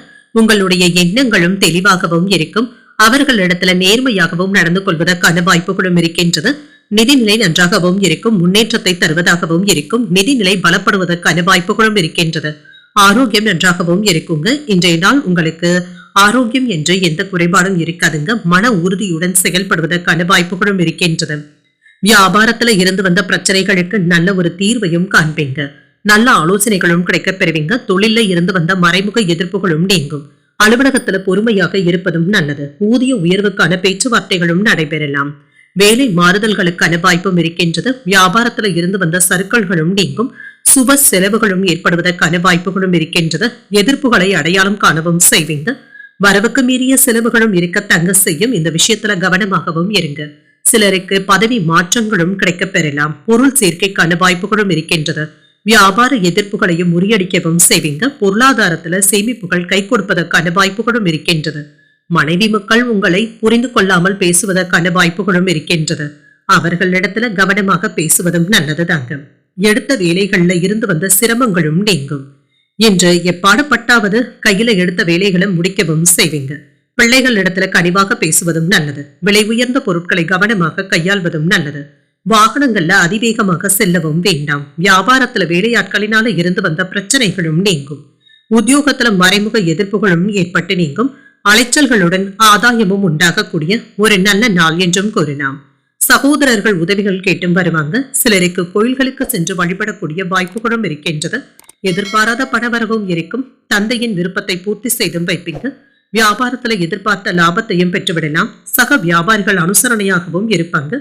உங்களுடைய எண்ணங்களும் தெளிவாகவும் இருக்கும். அவர்களிடத்துல நேர்மையாகவும் நடந்து கொள்வதற்கான வாய்ப்புகளும் இருக்கின்றது. நிதிநிலை நன்றாகவும் இருக்கும். முன்னேற்றத்தை தருவதாகவும் இருக்கும். நிதிநிலை பலப்படுவதற்கான வாய்ப்புகளும் இருக்கின்றது. ஆரோக்கியம் நன்றாகவும் இருக்குங்க. இன்றைய நாள் உங்களுக்கு ஆரோக்கியம் என்று எந்த குறைபாடும் இருக்காதுங்க. மன உறுதியுடன் செயல்படுவதற்கான வாய்ப்புகளும் இருக்கின்றது. வியாபாரத்துல இருந்து வந்த பிரச்சனைகளுக்கு நல்ல ஒரு தீர்வையும் காண்பீங்க. நல்ல ஆலோசனைகளும் கிடைக்கப் பெறுவீங்க. தொழில இருந்து வந்த மறைமுக எதிர்ப்புகளும் நீங்கும். அலுவலகத்துல பொறுமையாக இருப்பதும் நல்லது. ஊதிய உயர்வுக்கான பேச்சுவார்த்தைகளும் நடைபெறலாம். வேலை மாறுதல்களுக்கான வாய்ப்பும் இருக்கின்றது. வியாபாரத்துல இருந்து வந்த சறுக்கல்களும் நீங்கும். சுப செலவுகளும் ஏற்படுவதற்கான வாய்ப்புகளும் இருக்கின்றது. எதிர்ப்புகளை அடையாளம் காணவும் செய்வீங்க. வரவுக்கு மீறிய செலவுகளும் இருக்க தங்க செய்யும். இந்த விஷயத்துல கவனமாகவும் இருங்க. சிலருக்கு பதவி மாற்றங்களும் கிடைக்கப் பெறலாம். பொருள் சேர்க்கைக்கான வாய்ப்புகளும் இருக்கின்றது. வியாபார எதிர்ப்புகளையும் முறியடிக்கவும் செய்வீங்க. பொருளாதாரத்துல சேமிப்புகள் கை கொடுப்பதற்கான வாய்ப்புகளும் இருக்கின்றது. மனைவி மக்கள் உங்களை புரிந்து கொள்ளாமல் பேசுவதற்கான வாய்ப்புகளும் இருக்கின்றது. அவர்களிடத்துல கவனமாக பேசுவதும் நல்லதுதாங்க. எடுத்த வேலைகள்ல இருந்து வந்த சிரமங்களும் நீங்கும். இன்று எப்பாடுபட்டாவது கையில எடுத்த வேலைகளை முடிக்கவும் செய்வீங்க. பிள்ளைகள் இடத்துல கனிவாக பேசுவதும் நல்லது. விலை உயர்ந்த பொருட்களை கவனமாக கையாள்வதும் நல்லது. வாகனங்கள்ல அதிவேகமாக செல்லவும் வேண்டாம். வியாபாரத்துல வேலையாட்களினால இருந்து வந்த பிரச்சனைகளும் நீங்கும். உத்தியோகத்துல மறைமுக எதிர்ப்புகளும் ஏற்பட்டு நீங்கும். அலைச்சல்களுடன் ஆதாயமும் உண்டாகக்கூடிய ஒரு நல்ல நாள் என்றும் கூறலாம். சகோதரர்கள் உதவிகள் கேட்டும் வருவாங்க. சிலருக்கு கோயில்களுக்கு சென்று வழிபடக்கூடிய வாய்ப்புகளும் இருக்கின்றது. எதிர்பாராத பணவரவும் இருக்கும். தந்தையின் விருப்பத்தை பூர்த்தி செய்தும் வைப்பீங்க. வியாபாரத்துல எதிர்பார்த்த லாபத்தையும் பெற்றுவிடலாம். சக வியாபாரிகள் அனுசரணையாகவும் இருப்பாங்க.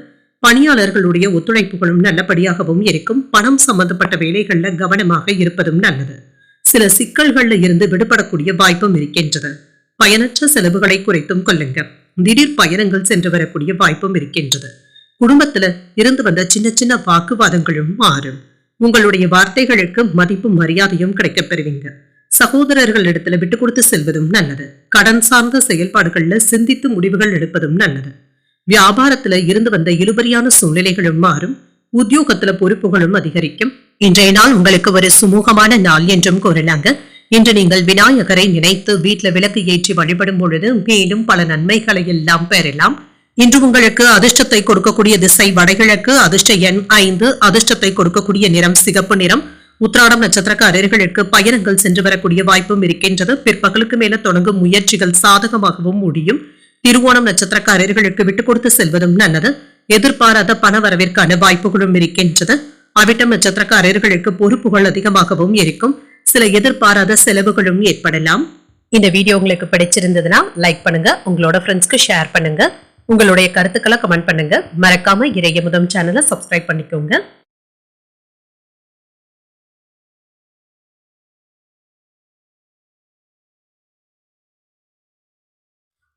பணியாளர்களுடைய ஒத்துழைப்புகளும் நல்லபடியாகவும் இருக்கும். பணம் சம்பந்தப்பட்ட வேலைகள்ல கவனமாக இருப்பதும் நல்லது. சில சிக்கல்கள்ல இருந்து விடுபடக்கூடிய வாய்ப்பும் இருக்கின்றது. பயனற்ற செலவுகளை குறைத்தும் கொள்ளுங்க. திடீர் பயணங்கள் சென்று வரக்கூடிய வாய்ப்பும் இருக்கின்றது. குடும்பத்துல இருந்து வந்த சின்ன சின்ன வாக்குவாதங்களும் மாறும். உங்களுடைய வார்த்தைகளுக்கு மதிப்பும் மரியாதையும் கிடைக்கப் பெறுவீங்க. சகோதரர்கள் இடத்துல விட்டு கொடுத்து செல்வதும் நல்லது. கடன் சார்ந்த செயல்பாடுகள்ல சிந்தித்து முடிவுகள் எடுப்பதும் நல்லது. வியாபாரத்துல இருந்து வந்த இழுபறியான சூழ்நிலைகளும் மாறும். உத்தியோகத்துல பொறுப்புகளும் அதிகரிக்கும். இன்றைய நாள் உங்களுக்கு ஒரு சுமூகமான நாள் என்றும் கூறலாங்க. இன்று நீங்கள் விநாயகரை நினைத்து வீட்டுல விளக்கு ஏற்றி வழிபடும் பொழுது மேலும் பல நன்மைகளை எல்லாம் பெறலாம். இன்று உங்களுக்கு அதிர்ஷ்டத்தை கொடுக்கக்கூடிய திசை வடகிழக்கு. அதிர்ஷ்ட எண் 5. அதிர்ஷ்டத்தை கொடுக்கக்கூடிய நிறம் சிகப்பு நிறம். உத்திராடம் நட்சத்திரக்காரர்களுக்கு பயணங்கள் சென்று வரக்கூடிய வாய்ப்பும் இருக்கின்றது. பிற்பகலுக்கு மேல தொடங்கும் முயற்சிகள் சாதகமாகவும் முடியும். திருவோணம் நட்சத்திரக்காரர்களுக்கு விட்டுக் கொடுத்து செல்வதும் நல்லது. எதிர்பாராத பண வரவிற்கான வாய்ப்புகளும் இருக்கின்றது. அவிட்டம் நட்சத்திரக்காரர்களுக்கு பொறுப்புகள் அதிகமாகவும் இருக்கும். சில எதிர்பாராத செலவுகளும் ஏற்படலாம். இந்த வீடியோ உங்களுக்கு பிடிச்சிருந்ததுன்னா லைக் பண்ணுங்க. உங்களோட ஃப்ரெண்ட்ஸ்க்கு ஷேர் பண்ணுங்க. உங்களுடைய கருத்துக்களை கமெண்ட் பண்ணுங்க. மறக்காம இறையமுதம் சேனலை சப்ஸ்கிரைப் பண்ணிக்கோங்க.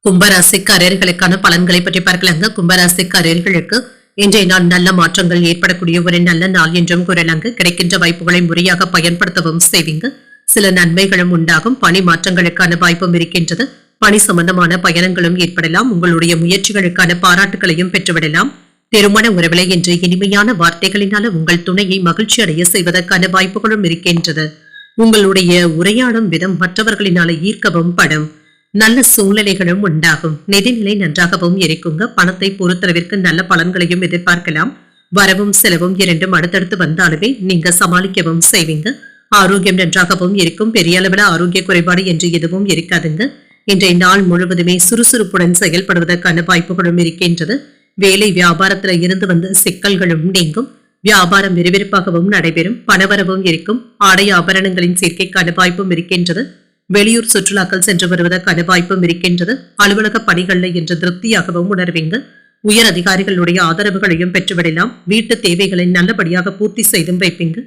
கும்பராசிக்காரர்களுக்கான பலன்களை பற்றி பார்க்கலாங்க. கும்பராசிக்காரர்களுக்கு இன்றைய நாள் நல்ல மாற்றங்கள் ஏற்படக்கூடிய ஒரு நல்ல நாள் என்றும் கூறலாங்க. கிடைக்கின்ற வாய்ப்புகளை முறையாக பயன்படுத்தவும் செய்வீங்க. சில நன்மைகளும் உண்டாகும். பணி மாற்றங்களுக்கான வாய்ப்பும் இருக்கின்றது. பணி சம்பந்தமான பயணங்களும் ஏற்படலாம். உங்களுடைய முயற்சிகளுக்கான பாராட்டுகளையும் பெற்றுவிடலாம். திருமண உறவிலை என்று இனிமையான வார்த்தைகளினால உங்கள் துணையை மகிழ்ச்சி அடைய செய்வதற்கான வாய்ப்புகளும் இருக்கின்றது. உங்களுடைய உரையாடும் விதம் மற்றவர்களினால ஈர்க்கவும் படும். நல்ல சூழ்நிலைகளும் உண்டாகும். நிதிநிலை நன்றாகவும் இருக்குங்க. பணத்தை பொறுத்தளவிற்கு நல்ல பலன்களையும் எதிர்பார்க்கலாம். வரவும் செலவும் இரண்டும் அடுத்தடுத்து வந்தாலுமே நீங்க சமாளிக்கவும் செய்வீங்க. ஆரோக்கியம் நன்றாகவும் இருக்கும். பெரிய அளவில் ஆரோக்கிய குறைபாடு என்று எதுவும் இருக்காதுங்க. இன்றைய நாள் முழுவதுமே சுறுசுறுப்புடன் செயல்படுவதற்கான வாய்ப்புகளும் இருக்கின்றது. வேலை வியாபாரத்துல இருந்து வந்த சிக்கல்களும் நீங்கும். வியாபாரம் விறுவிறுப்பாகவும் நடைபெறும். பணவரவும் இருக்கும். ஆடை ஆபரணங்களின் சேர்க்கைக்கான வாய்ப்பும் இருக்கின்றது. வெளியூர் சுற்றுலாக்கள் சென்று வருவதற்கான வாய்ப்பும் இருக்கின்றது. அலுவலக பணிகள்ல என்று திருப்தியாகவும் உணர்வீங்க. உயர் அதிகாரிகளுடைய ஆதரவுகளையும் பெற்றுவிடலாம். வீட்டு தேவைகளை நல்லபடியாக பூர்த்தி செய்தும் வைப்பீங்க.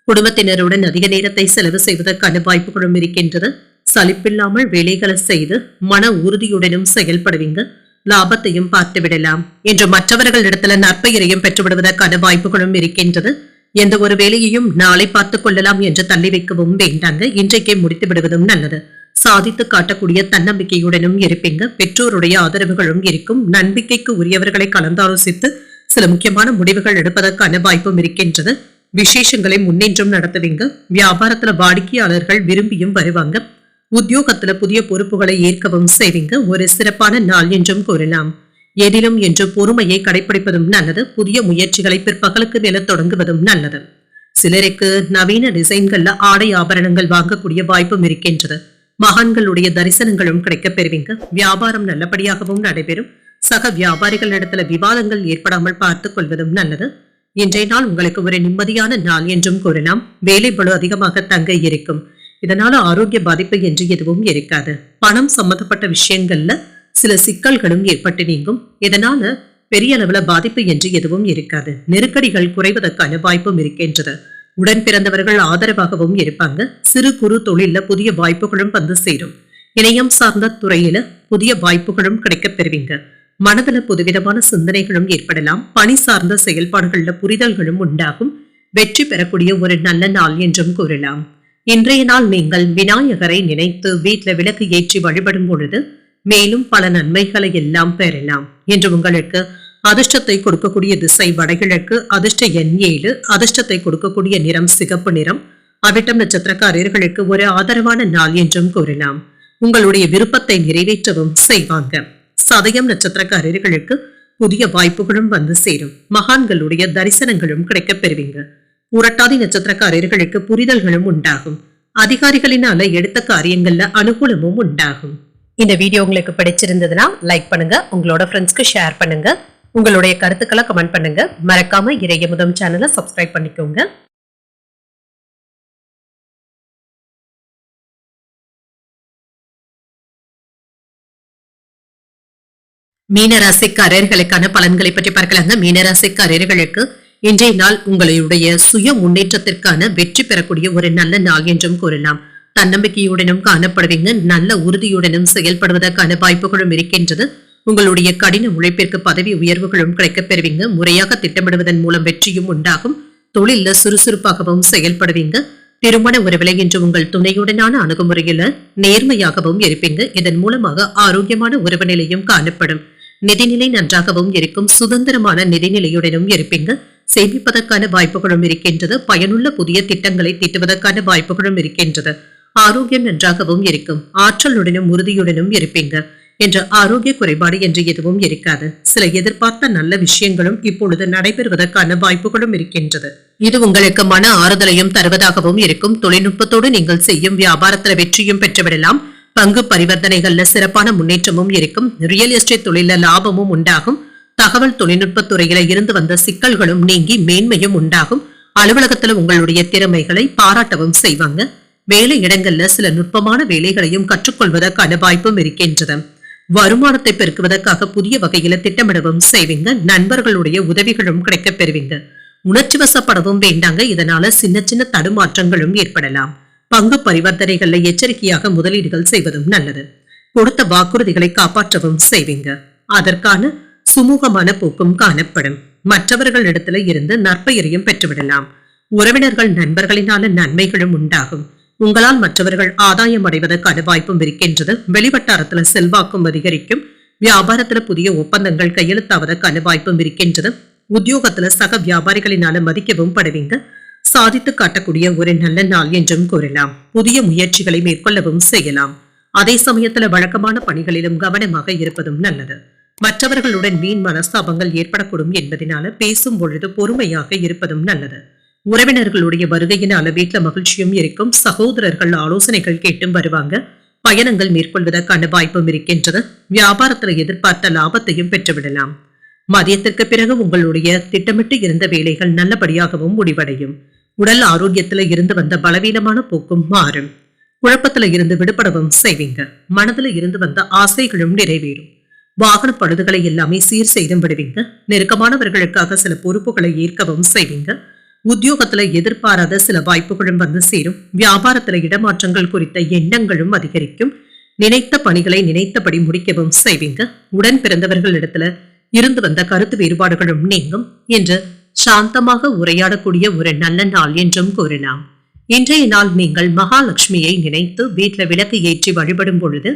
குடும்பத்தினருடன் அதிக நேரத்தை செலவு செய்வதற்கான வாய்ப்புகளும் இருக்கின்றது. சலிப்பில்லாமல் வேலைகளை செய்து மன உறுதியுடனும் செயல்படுவீங்க. லாபத்தையும் பார்த்து விடலாம். என்று மற்றவர்களிடத்துல நற்பெயரையும் பெற்றுவிடுவதற்கான வாய்ப்புகளும் இருக்கின்றது. எந்த ஒரு வேலையையும் நாளை பார்த்துக் கொள்ளலாம் என்று தள்ளி வைக்கவும் வேண்டாங்க. இன்றைக்கே முடித்து விடுவதும் நல்லது. சாதித்து காட்டக்கூடிய தன்னம்பிக்கையுடனும் இருப்பீங்க. பெற்றோருடைய ஆதரவுகளும் இருக்கும். நம்பிக்கைக்கு உரியவர்களை கலந்தாலோசித்து சில முக்கியமான முடிவுகள் எடுப்பதற்கான வாய்ப்பும் இருக்கின்றது. விசேஷங்களை முன்னின்றும் நடத்துவீங்க. வியாபாரத்துல வாடிக்கையாளர்கள் விரும்பியும் வருவாங்க. உத்தியோகத்துல புதிய பொறுப்புகளை ஏற்கவும் செய்வீங்க. ஒரு சிறப்பான நாள் என்றும் கூறலாம். எதிலும் என்று பொறுமையை கடைபிடிப்பதும் நல்லது. புதிய முயற்சிகளை பிற்பகலுக்கு மேல தொடங்குவதும் நல்லது. சிலருக்கு நவீன டிசைன்கள்ல ஆடை ஆபரணங்கள் வாங்கக்கூடிய வாய்ப்பும் இருக்கின்றது. மகான்களுடைய தரிசனங்களும் கிடைக்கப் பெறுவீங்க. வியாபாரம் நல்லபடியாகவும் நடைபெறும். சக வியாபாரிகளிடத்துல விவாதங்கள் ஏற்படாமல் பார்த்துக் கொள்வதும் நல்லது. இன்றைய நாள் உங்களுக்கு ஒரு நிம்மதியான நாள் என்றும் கூறலாம். வேலை பளு அதிகமாக தங்க இருக்கும். இதனால ஆரோக்கிய பாதிப்பு என்று எதுவும் இருக்காது. பணம் சம்பந்தப்பட்ட விஷயங்கள்ல சில சிக்கல்களும் ஏற்பட்டு நீங்கும். இதனால பெரிய அளவுல பாதிப்பு என்று எதுவும் இருக்காது. நெருக்கடிகள் குறைவதற்கான வாய்ப்பும் இருக்கின்றது. உடன் பிறந்தவர்கள் ஆதரவாகவும் இருப்பாங்க. சிறு குறு தொழில புதிய வாய்ப்புகளும் வந்து சேரும். இணையம் சார்ந்த துறையில புதிய வாய்ப்புகளும் கிடைக்கப் பெறுவீங்க. மனதுல புதுவிதமான சிந்தனைகளும் ஏற்படலாம். பணி சார்ந்த செயல்பாடுகள்ல புரிதல்களும் உண்டாகும். வெற்றி பெறக்கூடிய ஒரு நல்ல நாள் என்றும் கூறலாம். இன்றைய நாள் நீங்கள் விநாயகரை நினைத்து வீட்டுல விளக்கு ஏற்றி வழிபடும் பொழுது மேலும் பல நன்மைகளை எல்லாம் பெறலாம். என்று உங்களுக்கு அதிர்ஷ்டத்தை கொடுக்கக்கூடிய திசை வடகிழக்கு, அதிர்ஷ்ட எண் 7, அதிர்ஷ்டத்தை கொடுக்கக்கூடிய நிறம் சிகப்பு நிறம். அவிட்டம் நட்சத்திரக்காரர்களுக்கு ஒரு ஆதரவான நாள் என்றும் கூறலாம். உங்களுடைய விருப்பத்தை நிறைவேற்றவும் செய்வாங்க. சதயம் நட்சத்திரக்காரர்களுக்கு புதிய வாய்ப்புகளும் வந்து சேரும். மகான்களுடைய தரிசனங்களும் கிடைக்கப் பெறுவீங்க. புரட்டாதி நட்சத்திரக்காரர்களுக்கு புரிதல்களும் உண்டாகும். அதிகாரிகளினால எடுத்த காரியங்கள்ல அனுகூலமும் உண்டாகும். இந்த வீடியோ உங்களுக்கு பிடிச்சிருந்ததுன்னா லைக் பண்ணுங்க, உங்களோட ஃப்ரெண்ட்ஸ்க்கு ஷேர் பண்ணுங்க, உங்களுடைய கருத்துக்களை கமெண்ட் பண்ணுங்க. மறக்காம இறையமுதம் சேனலை சப்ஸ்கிரைப் பண்ணிக்கோங்க. மீனராசிக்காரர்களுக்கான பலன்களை பற்றி பார்க்கலாங்க. மீனராசிக்காரர்களுக்கு இன்றைய நாள் உங்களுடைய சுய முன்னேற்றத்திற்கான வெற்றி பெறக்கூடிய ஒரு நல்ல நாள் என்றும் கூறலாம். தன்னம்பிக்கையுடனும் காணப்படுவீங்க. நல்ல உறுதியுடனும் செயல்படுவதற்கான வாய்ப்புகளும் இருக்கின்றது. உங்களுடைய கடின உழைப்பிற்கு பதவி உயர்வுகளும் கிடைக்கப் பெறுவீங்க. முறையாக திட்டமிடுவதன் மூலம் வெற்றியும் உண்டாகும். தொழில சுறுசுறுப்பாகவும் செயல்படுவீங்க. திருமண உறவில இன்று உங்கள் துணையுடனான அணுகுமுறையில நேர்மையாகவும் இருப்பீங்க. இதன் மூலமாக ஆரோக்கியமான உறவு நிலையும் காணப்படும். நிதிநிலை நன்றாகவும் இருக்கும். சுதந்திரமான நிதிநிலையுடனும் இருப்பீங்க. சேமிப்பதற்கான வாய்ப்புகளும் இருக்கின்றது. பயனுள்ள புதிய திட்டங்களை தீட்டுவதற்கான வாய்ப்புகளும் இருக்கின்றது. ஆரோக்கியம் நன்றாகவும் இருக்கும். ஆற்றலுடனும் உறுதியுடனும் இருப்பீங்க. என்ற ஆரோக்கிய குறைபாடு என்று எதுவும் இருக்காது. சில எதிர்பார்த்த நல்ல விஷயங்களும் இப்பொழுது நடைபெறுவதற்கான வாய்ப்புகளும் இருக்கின்றது. இது உங்களுக்கு மன ஆறுதலையும் தருவதாகவும் இருக்கும். தொழில்நுட்பத்தோடு நீங்கள் செய்யும் வியாபாரத்துல வெற்றியும் பெற்றுவிடலாம். பங்கு பரிவர்த்தனைகள்ல சிறப்பான முன்னேற்றமும் இருக்கும். ரியல் எஸ்டேட் தொழில லாபமும் உண்டாகும். தகவல் தொழில்நுட்ப துறையில இருந்து வந்த சிக்கல்களும் நீங்கி மேன்மையும் உண்டாகும். அலுவலகத்துல உங்களுடைய திறமைகளை பாராட்டவும் செய்வாங்க. வேலை இடங்கள்ல சில நுட்பமான வேலைகளையும் கற்றுக்கொள்வதற்கான வாய்ப்பும் இருக்கின்றது. வருமானத்தை பெருக்குவதற்காக புதிய வகையில திட்டமிடவும் செய்வீங்க. நண்பர்களுடைய உதவிகளும் கிடைக்கப் பெறுவீங்க. உணர்ச்சி வசப்படவும் வேண்டாங்க. இதனால சின்ன சின்ன தடுமாற்றங்களும் ஏற்படலாம். பங்கு பரிவர்த்தனைகள்ல எச்சரிக்கையாக முதலீடுகள் செய்வதும் நல்லது. கொடுத்த வாக்குறுதிகளை காப்பாற்றவும் செய்வீங்க. அதற்கான சுமூகமான போக்கும் காணப்படும். மற்றவர்கள் இடத்துல இருந்து நற்பெயரையும் பெற்றுவிடலாம். உறவினர்கள் நண்பர்களினால நன்மைகளும் உண்டாகும். உங்களால் மற்றவர்கள் ஆதாயம் அடைவதற்கான வாய்ப்பும் இருக்கின்றது. வெளிவட்டாரத்துல செல்வாக்கும் அதிகரிக்கும். வியாபாரத்துல புதிய ஒப்பந்தங்கள் கையெழுத்தாவதற்கான வாய்ப்பும் இருக்கின்றது. உத்தியோகத்துல சக வியாபாரிகளினால மதிக்கவும் படுவீங்க. சாதித்து காட்டக்கூடிய ஒரு நல்ல நாள் என்றும் கூறலாம். புதிய முயற்சிகளை மேற்கொள்ளவும் செய்யலாம். அதே சமயத்துல வழக்கமான பணிகளிலும் கவனமாக இருப்பதும் நல்லது. மற்றவர்களுடன் வீண் மனஸ்தாபங்கள் ஏற்படக்கூடும் என்பதனால பேசும் பொழுது பொறுமையாக இருப்பதும் நல்லது. உறவினர்களுடைய வருகையினால வீட்டுல மகிழ்ச்சியும் இருக்கும். சகோதரர்கள் ஆலோசனைகள் கேட்டும் வருவாங்க. பயணங்கள் மேற்கொள்வதற்கான வாய்ப்பும் இருக்கின்றது. வியாபாரத்துல எதிர்பார்த்த லாபத்தையும் பெற்றுவிடலாம். மதியத்திற்கு பிறகு உங்களுடைய திட்டமிட்டு இருந்த வேலைகள் நல்லபடியாகவும் முடிவடையும். உடல் ஆரோக்கியத்துல இருந்து வந்த பலவீனமான போக்கும் மாறும். குழப்பத்துல இருந்து விடுபடவும் செய்வீங்க. மனதுல இருந்து வந்த ஆசைகளும் நிறைவேறும். வாகன பழுதுகளை எல்லாமே சீர் செய்தும் விடுவீங்க. நெருக்கமானவர்களுக்காக சில பொறுப்புகளை ஏற்கவும் செய்வீங்க. உத்தியோகத்துல எதிர்பாராத சில வாய்ப்புகளும் வந்து சேரும். வியாபாரத்துல இடமாற்றங்கள் குறித்த எண்ணங்களும் அதிகரிக்கும். நினைத்த பணிகளை நினைத்தபடி முடிக்கவும் செய்வீங்க. உடன் பிறந்தவர்கள் இடத்துல இருந்து வந்த கருத்து வேறுபாடுகளும் நீங்கும். என்று சாந்தமாக உரையாடக்கூடிய ஒரு நல்ல நாள் என்றும் கூறலாம். இன்றைய நாள் நீங்கள் மகாலட்சுமியை நினைத்து வீட்டுல விளக்கு ஏற்றி வழிபடும் பொழுது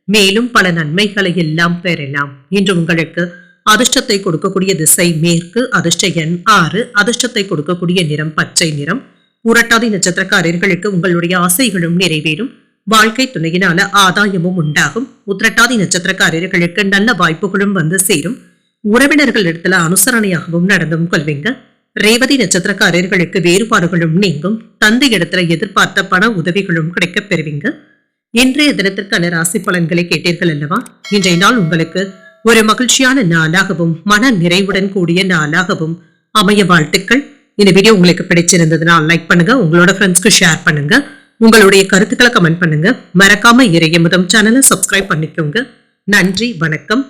மேலும் பல நன்மைகளை எல்லாம் பெறலாம். இன்று உங்களுக்கு அதிர்ஷ்டத்தை கொடுக்கக்கூடிய திசை மேற்கு, அதிர்ஷ்ட எண் 6, அதிர்ஷ்டத்தை கொடுக்கக்கூடிய நிறம் பச்சை நிறம். புரட்டாதி நட்சத்திரக்காரர்களுக்கு உங்களுடைய ஆசைகளும் நிறைவேறும். வாழ்க்கை துணையினால ஆதாயமும் உண்டாகும். உத்திரட்டாதி நட்சத்திரக்காரர்களுக்கு நல்ல வாய்ப்புகளும் வந்து சேரும். உறவினர்கள் இடத்துல அனுசரணையாகவும் நடந்தும் கொள்வீங்க. ரேவதி நட்சத்திரக்காரர்களுக்கு வேறுபாடுகளும் நீங்கும். தந்தை இடத்துல எதிர்பார்த்த பண உதவிகளும் கிடைக்கப் பெறுவீங்க. இன்றைய தினத்திற்கான ராசி பலன்களை கேட்டீர்கள் அல்லவா? இன்றைய நாள் உங்களுக்கு ஒரு மகிழ்ச்சியான நாளாகவும் மன நிறைவுடன் கூடிய நாளாகவும் அமைய வாழ்த்துக்கள். இந்த வீடியோ உங்களுக்கு பிடிச்சிருந்ததுன்னா லைக் பண்ணுங்க, உங்களோட ஃப்ரெண்ட்ஸ்க்கு ஷேர் பண்ணுங்க, உங்களுடைய கருத்துக்களை கமெண்ட் பண்ணுங்க. மறக்காம இறையமுதம் சேனலை சப்ஸ்கிரைப் பண்ணிக்கோங்க. நன்றி, வணக்கம்.